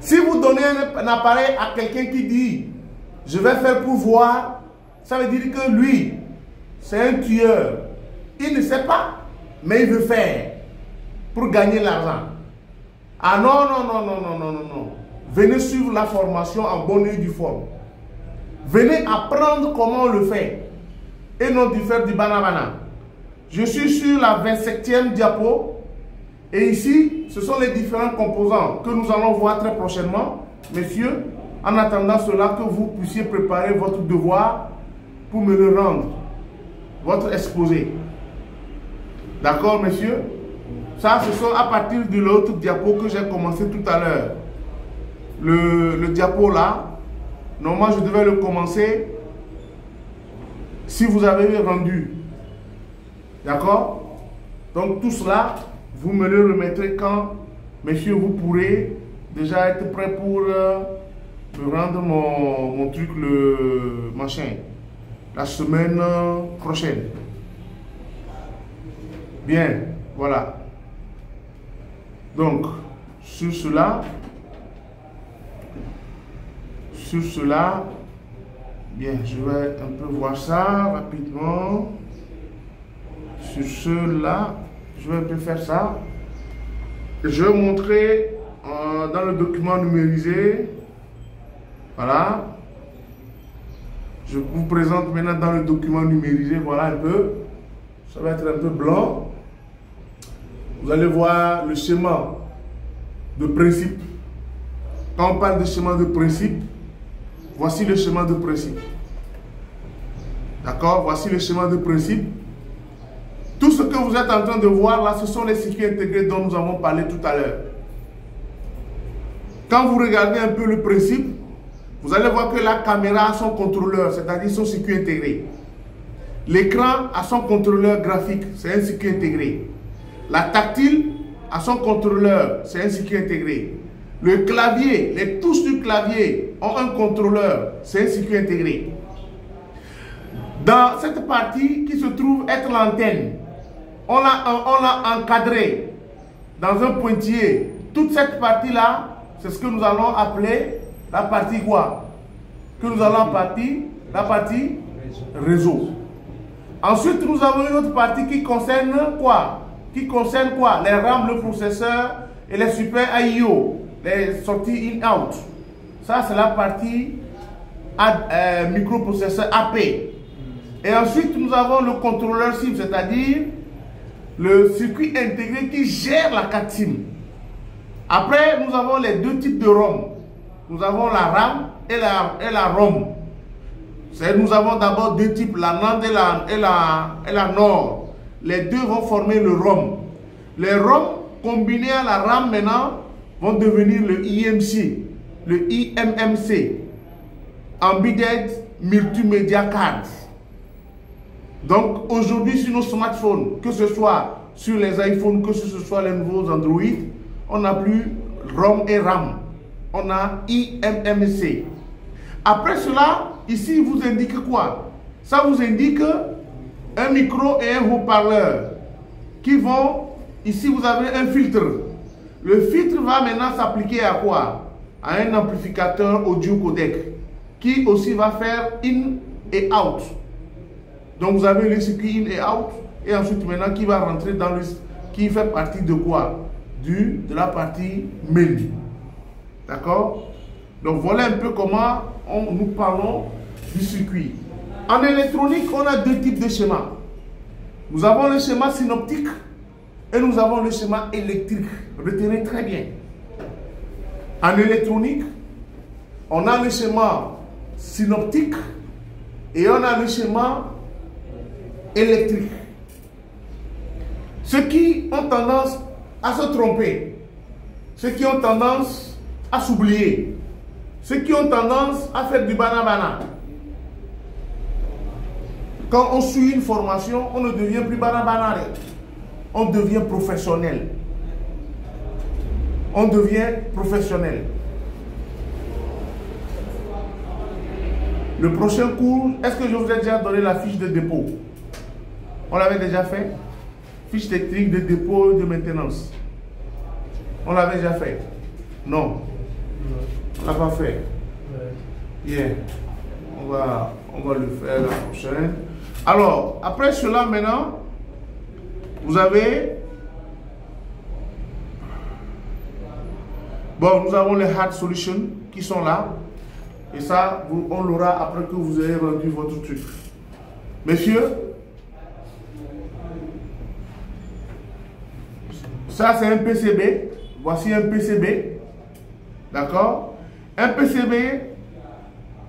Si vous donnez un appareil à quelqu'un qui dit « je vais faire pour voir », ça veut dire que lui, c'est un tueur. Il ne sait pas, mais il veut faire pour gagner l'argent. Ah non, non, non, non, non, non, non, non. Venez suivre la formation en bonne et due forme. Venez apprendre comment on le fait. Et non de faire du banana. Je suis sur la 27e diapo. Et ici, ce sont les différents composants que nous allons voir très prochainement. Messieurs, en attendant cela, que vous puissiez préparer votre devoir pour me le rendre. Votre exposé. D'accord, messieurs? Ça, ce sont à partir de l'autre diapo que j'ai commencé tout à l'heure. Le diapo là, normalement, je devais le commencer si vous avez rendu. D'accord? Donc, tout cela, vous me le remettrez quand, messieurs, vous pourrez déjà être prêts pour me rendre mon truc, le machin, la semaine prochaine. Bien, voilà. Donc, sur cela, bien, je vais un peu voir ça rapidement. Sur cela, je vais un peu faire ça. Je vais montrer dans le document numérisé. Voilà. Je vous présente maintenant dans le document numérisé. Voilà un peu. Ça va être un peu blanc. Vous allez voir le schéma de principe. Quand on parle de schéma de principe, voici le schéma de principe. D'accord? Voici le schéma de principe. Tout ce que vous êtes en train de voir là, ce sont les circuits intégrés dont nous avons parlé tout à l'heure. Quand vous regardez un peu le principe, vous allez voir que la caméra a son contrôleur, c'est-à-dire son circuit intégré. L'écran a son contrôleur graphique, c'est un circuit intégré. La tactile a son contrôleur, c'est un circuit intégré. Le clavier, les touches du clavier ont un contrôleur, c'est un circuit intégré. Dans cette partie qui se trouve être l'antenne, on l'a encadré dans un pointillé. Toute cette partie-là, c'est ce que nous allons appeler la partie quoi? Que nous allons appeler la partie réseau. Ensuite, nous avons une autre partie qui concerne quoi? Qui concerne quoi? Les RAM, le processeur et les super IO, les sorties in-out. Ça, c'est la partie microprocesseur AP. Et ensuite, nous avons le contrôleur SIM, c'est-à-dire le circuit intégré qui gère la carte SIM. Après, nous avons les deux types de ROM. Nous avons la RAM et la ROM. Nous avons d'abord deux types, la NAND et la NOR. Les deux vont former le ROM. Les ROM combinés à la RAM maintenant vont devenir le IMC, le IMMC, Embedded Multimedia Card. Donc aujourd'hui sur nos smartphones, que ce soit sur les iPhones, que ce soit les nouveaux Android, on n'a plus ROM et RAM. On a IMMC. Après cela, ici il vous indique quoi? Ça vous indique un micro et un haut-parleur qui vont, ici vous avez un filtre. Le filtre va maintenant s'appliquer à quoi? À un amplificateur audio codec qui aussi va faire in et out. Donc vous avez le circuit in et out et ensuite maintenant qui va rentrer dans le, qui fait partie de quoi? De la partie main. D'accord? Donc voilà un peu comment nous parlons du circuit. En électronique, on a deux types de schémas. Nous avons le schéma synoptique et nous avons le schéma électrique. Retenez très bien. En électronique, on a le schéma synoptique et on a le schéma électrique. Ceux qui ont tendance à se tromper, ceux qui ont tendance à s'oublier, ceux qui ont tendance à faire du banabana. Quand on suit une formation, on ne devient plus banabana, on devient professionnel. On devient professionnel. Le prochain cours, est-ce que je vous ai déjà donné la fiche de dépôt? On l'avait déjà fait? Fiche technique de dépôt et de maintenance. On l'avait déjà fait? Non. On l'a pas fait. Yeah. On va le faire la prochaine. Alors, après cela, maintenant, vous avez... Bon, nous avons les hard solutions qui sont là. Et ça, on l'aura après que vous ayez rendu votre truc. Messieurs, ça c'est un PCB. Voici un PCB. D'accord? Un PCB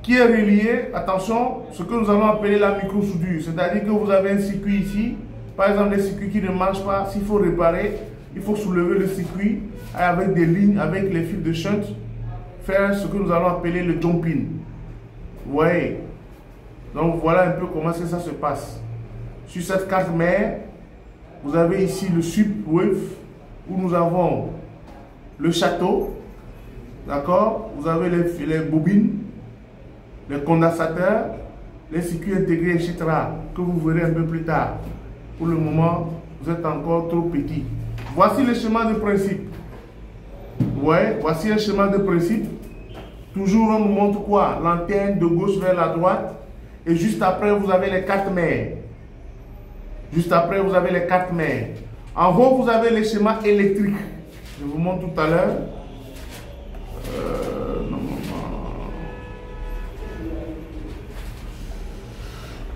qui est relié, attention, ce que nous allons appeler la micro-soudure. C'est-à-dire que vous avez un circuit ici. Par exemple, des circuits qui ne marchent pas. S'il faut réparer, il faut soulever le circuit avec des lignes, avec les fils de shunt, faire ce que nous allons appeler le jumping. Vous voyez? Donc voilà un peu comment ça se passe. Sur cette carte mère, vous avez ici le subwoofer où nous avons le château. D'accord? Vous avez les bobines, les condensateurs, les circuits intégrés, etc. que vous verrez un peu plus tard. Pour le moment, vous êtes encore trop petit. Voici le schéma de principe. Ouais, voici un schéma de principe. Toujours on nous montre quoi? L'antenne de gauche vers la droite. Et juste après, vous avez les 4 mères. Juste après, vous avez les 4 mères. En haut, vous avez les schémas électriques. Je vous montre tout à l'heure.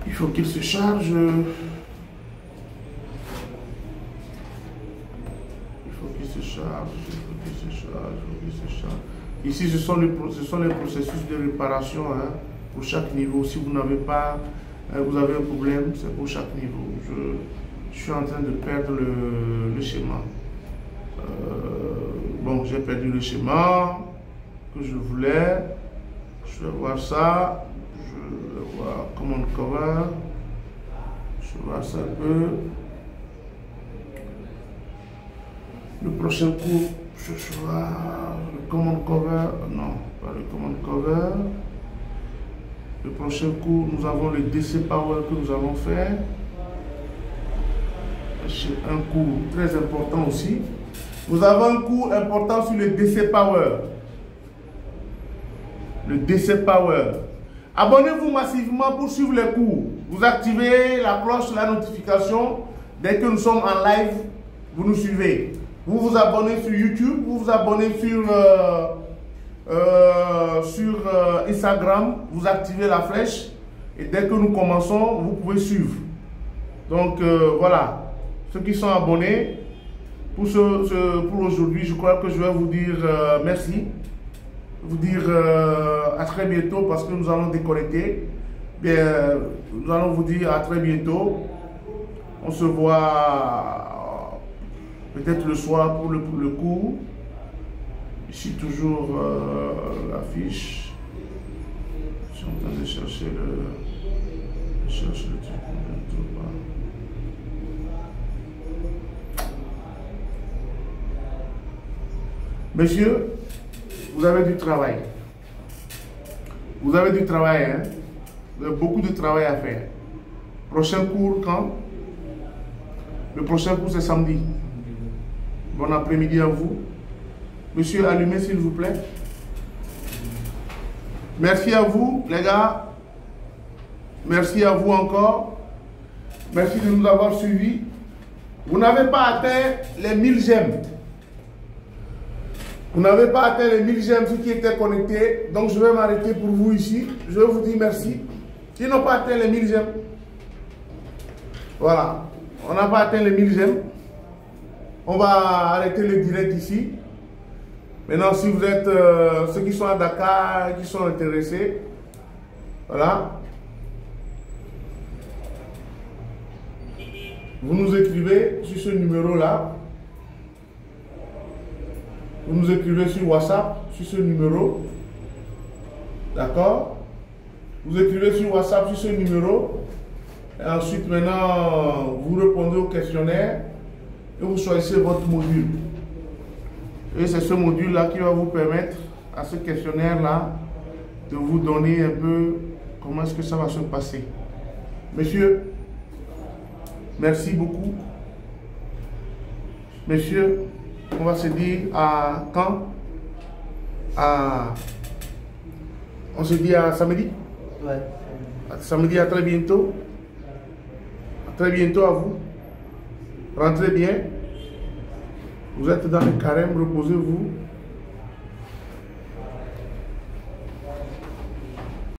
Il faut qu'il se charge. Ici, ce sont les processus de réparation hein, pour chaque niveau. Si vous n'avez pas, vous avez un problème, c'est pour chaque niveau. Je suis en train de perdre le schéma. Bon, j'ai perdu le schéma que je voulais. Je vais voir ça. Je vais voir command cover. Je vais voir ça un peu. Le prochain cours, ce sera le command cover. Non, pas le command cover. Le prochain cours, nous avons le DC Power que nous allons faire. C'est un cours très important aussi. Nous avons un cours important sur le DC Power. Le DC Power. Abonnez-vous massivement pour suivre les cours. Vous activez la cloche, la notification. Dès que nous sommes en live, vous nous suivez. Vous vous abonnez sur YouTube, vous vous abonnez sur Instagram, vous activez la flèche et dès que nous commençons, vous pouvez suivre. Donc voilà, ceux qui sont abonnés, pour aujourd'hui, je crois que je vais vous dire merci. Vous dire à très bientôt parce que nous allons déconnecter. Bien, nous allons vous dire à très bientôt. On se voit peut-être le soir pour le cours. Ici toujours l'affiche. Je suis en train de chercher le truc. Messieurs, vous avez du travail. Vous avez du travail, hein? Vous avez beaucoup de travail à faire. Prochain cours quand? Le prochain cours c'est samedi. Bon après-midi à vous. Monsieur, allumez s'il vous plaît. Merci à vous, les gars. Merci à vous encore. Merci de nous avoir suivis. Vous n'avez pas atteint les 1000 j'aime. Vous n'avez pas atteint les 1000 j'aime, ceux qui étaient connectés. Donc je vais m'arrêter pour vous ici. Je vais vous dire merci. Qui n'ont pas atteint les 1000 j'aime. Voilà. On n'a pas atteint les 1000 j'aime. On va arrêter le direct ici. Maintenant, si vous êtes ceux qui sont à Dakar, qui sont intéressés, voilà. Vous nous écrivez sur ce numéro-là. Vous nous écrivez sur WhatsApp, sur ce numéro. D'accord? Vous écrivez sur WhatsApp, sur ce numéro. Et ensuite, maintenant, vous répondez au questionnaire et vous choisissez votre module. Et c'est ce module-là qui va vous permettre, à ce questionnaire-là, de vous donner un peu comment est-ce que ça va se passer. Messieurs, merci beaucoup. Messieurs, on va se dire à quand? On se dit à samedi? Ouais. À samedi, à très bientôt. À très bientôt à vous. Rentrez bien. Vous êtes dans le carême, reposez-vous.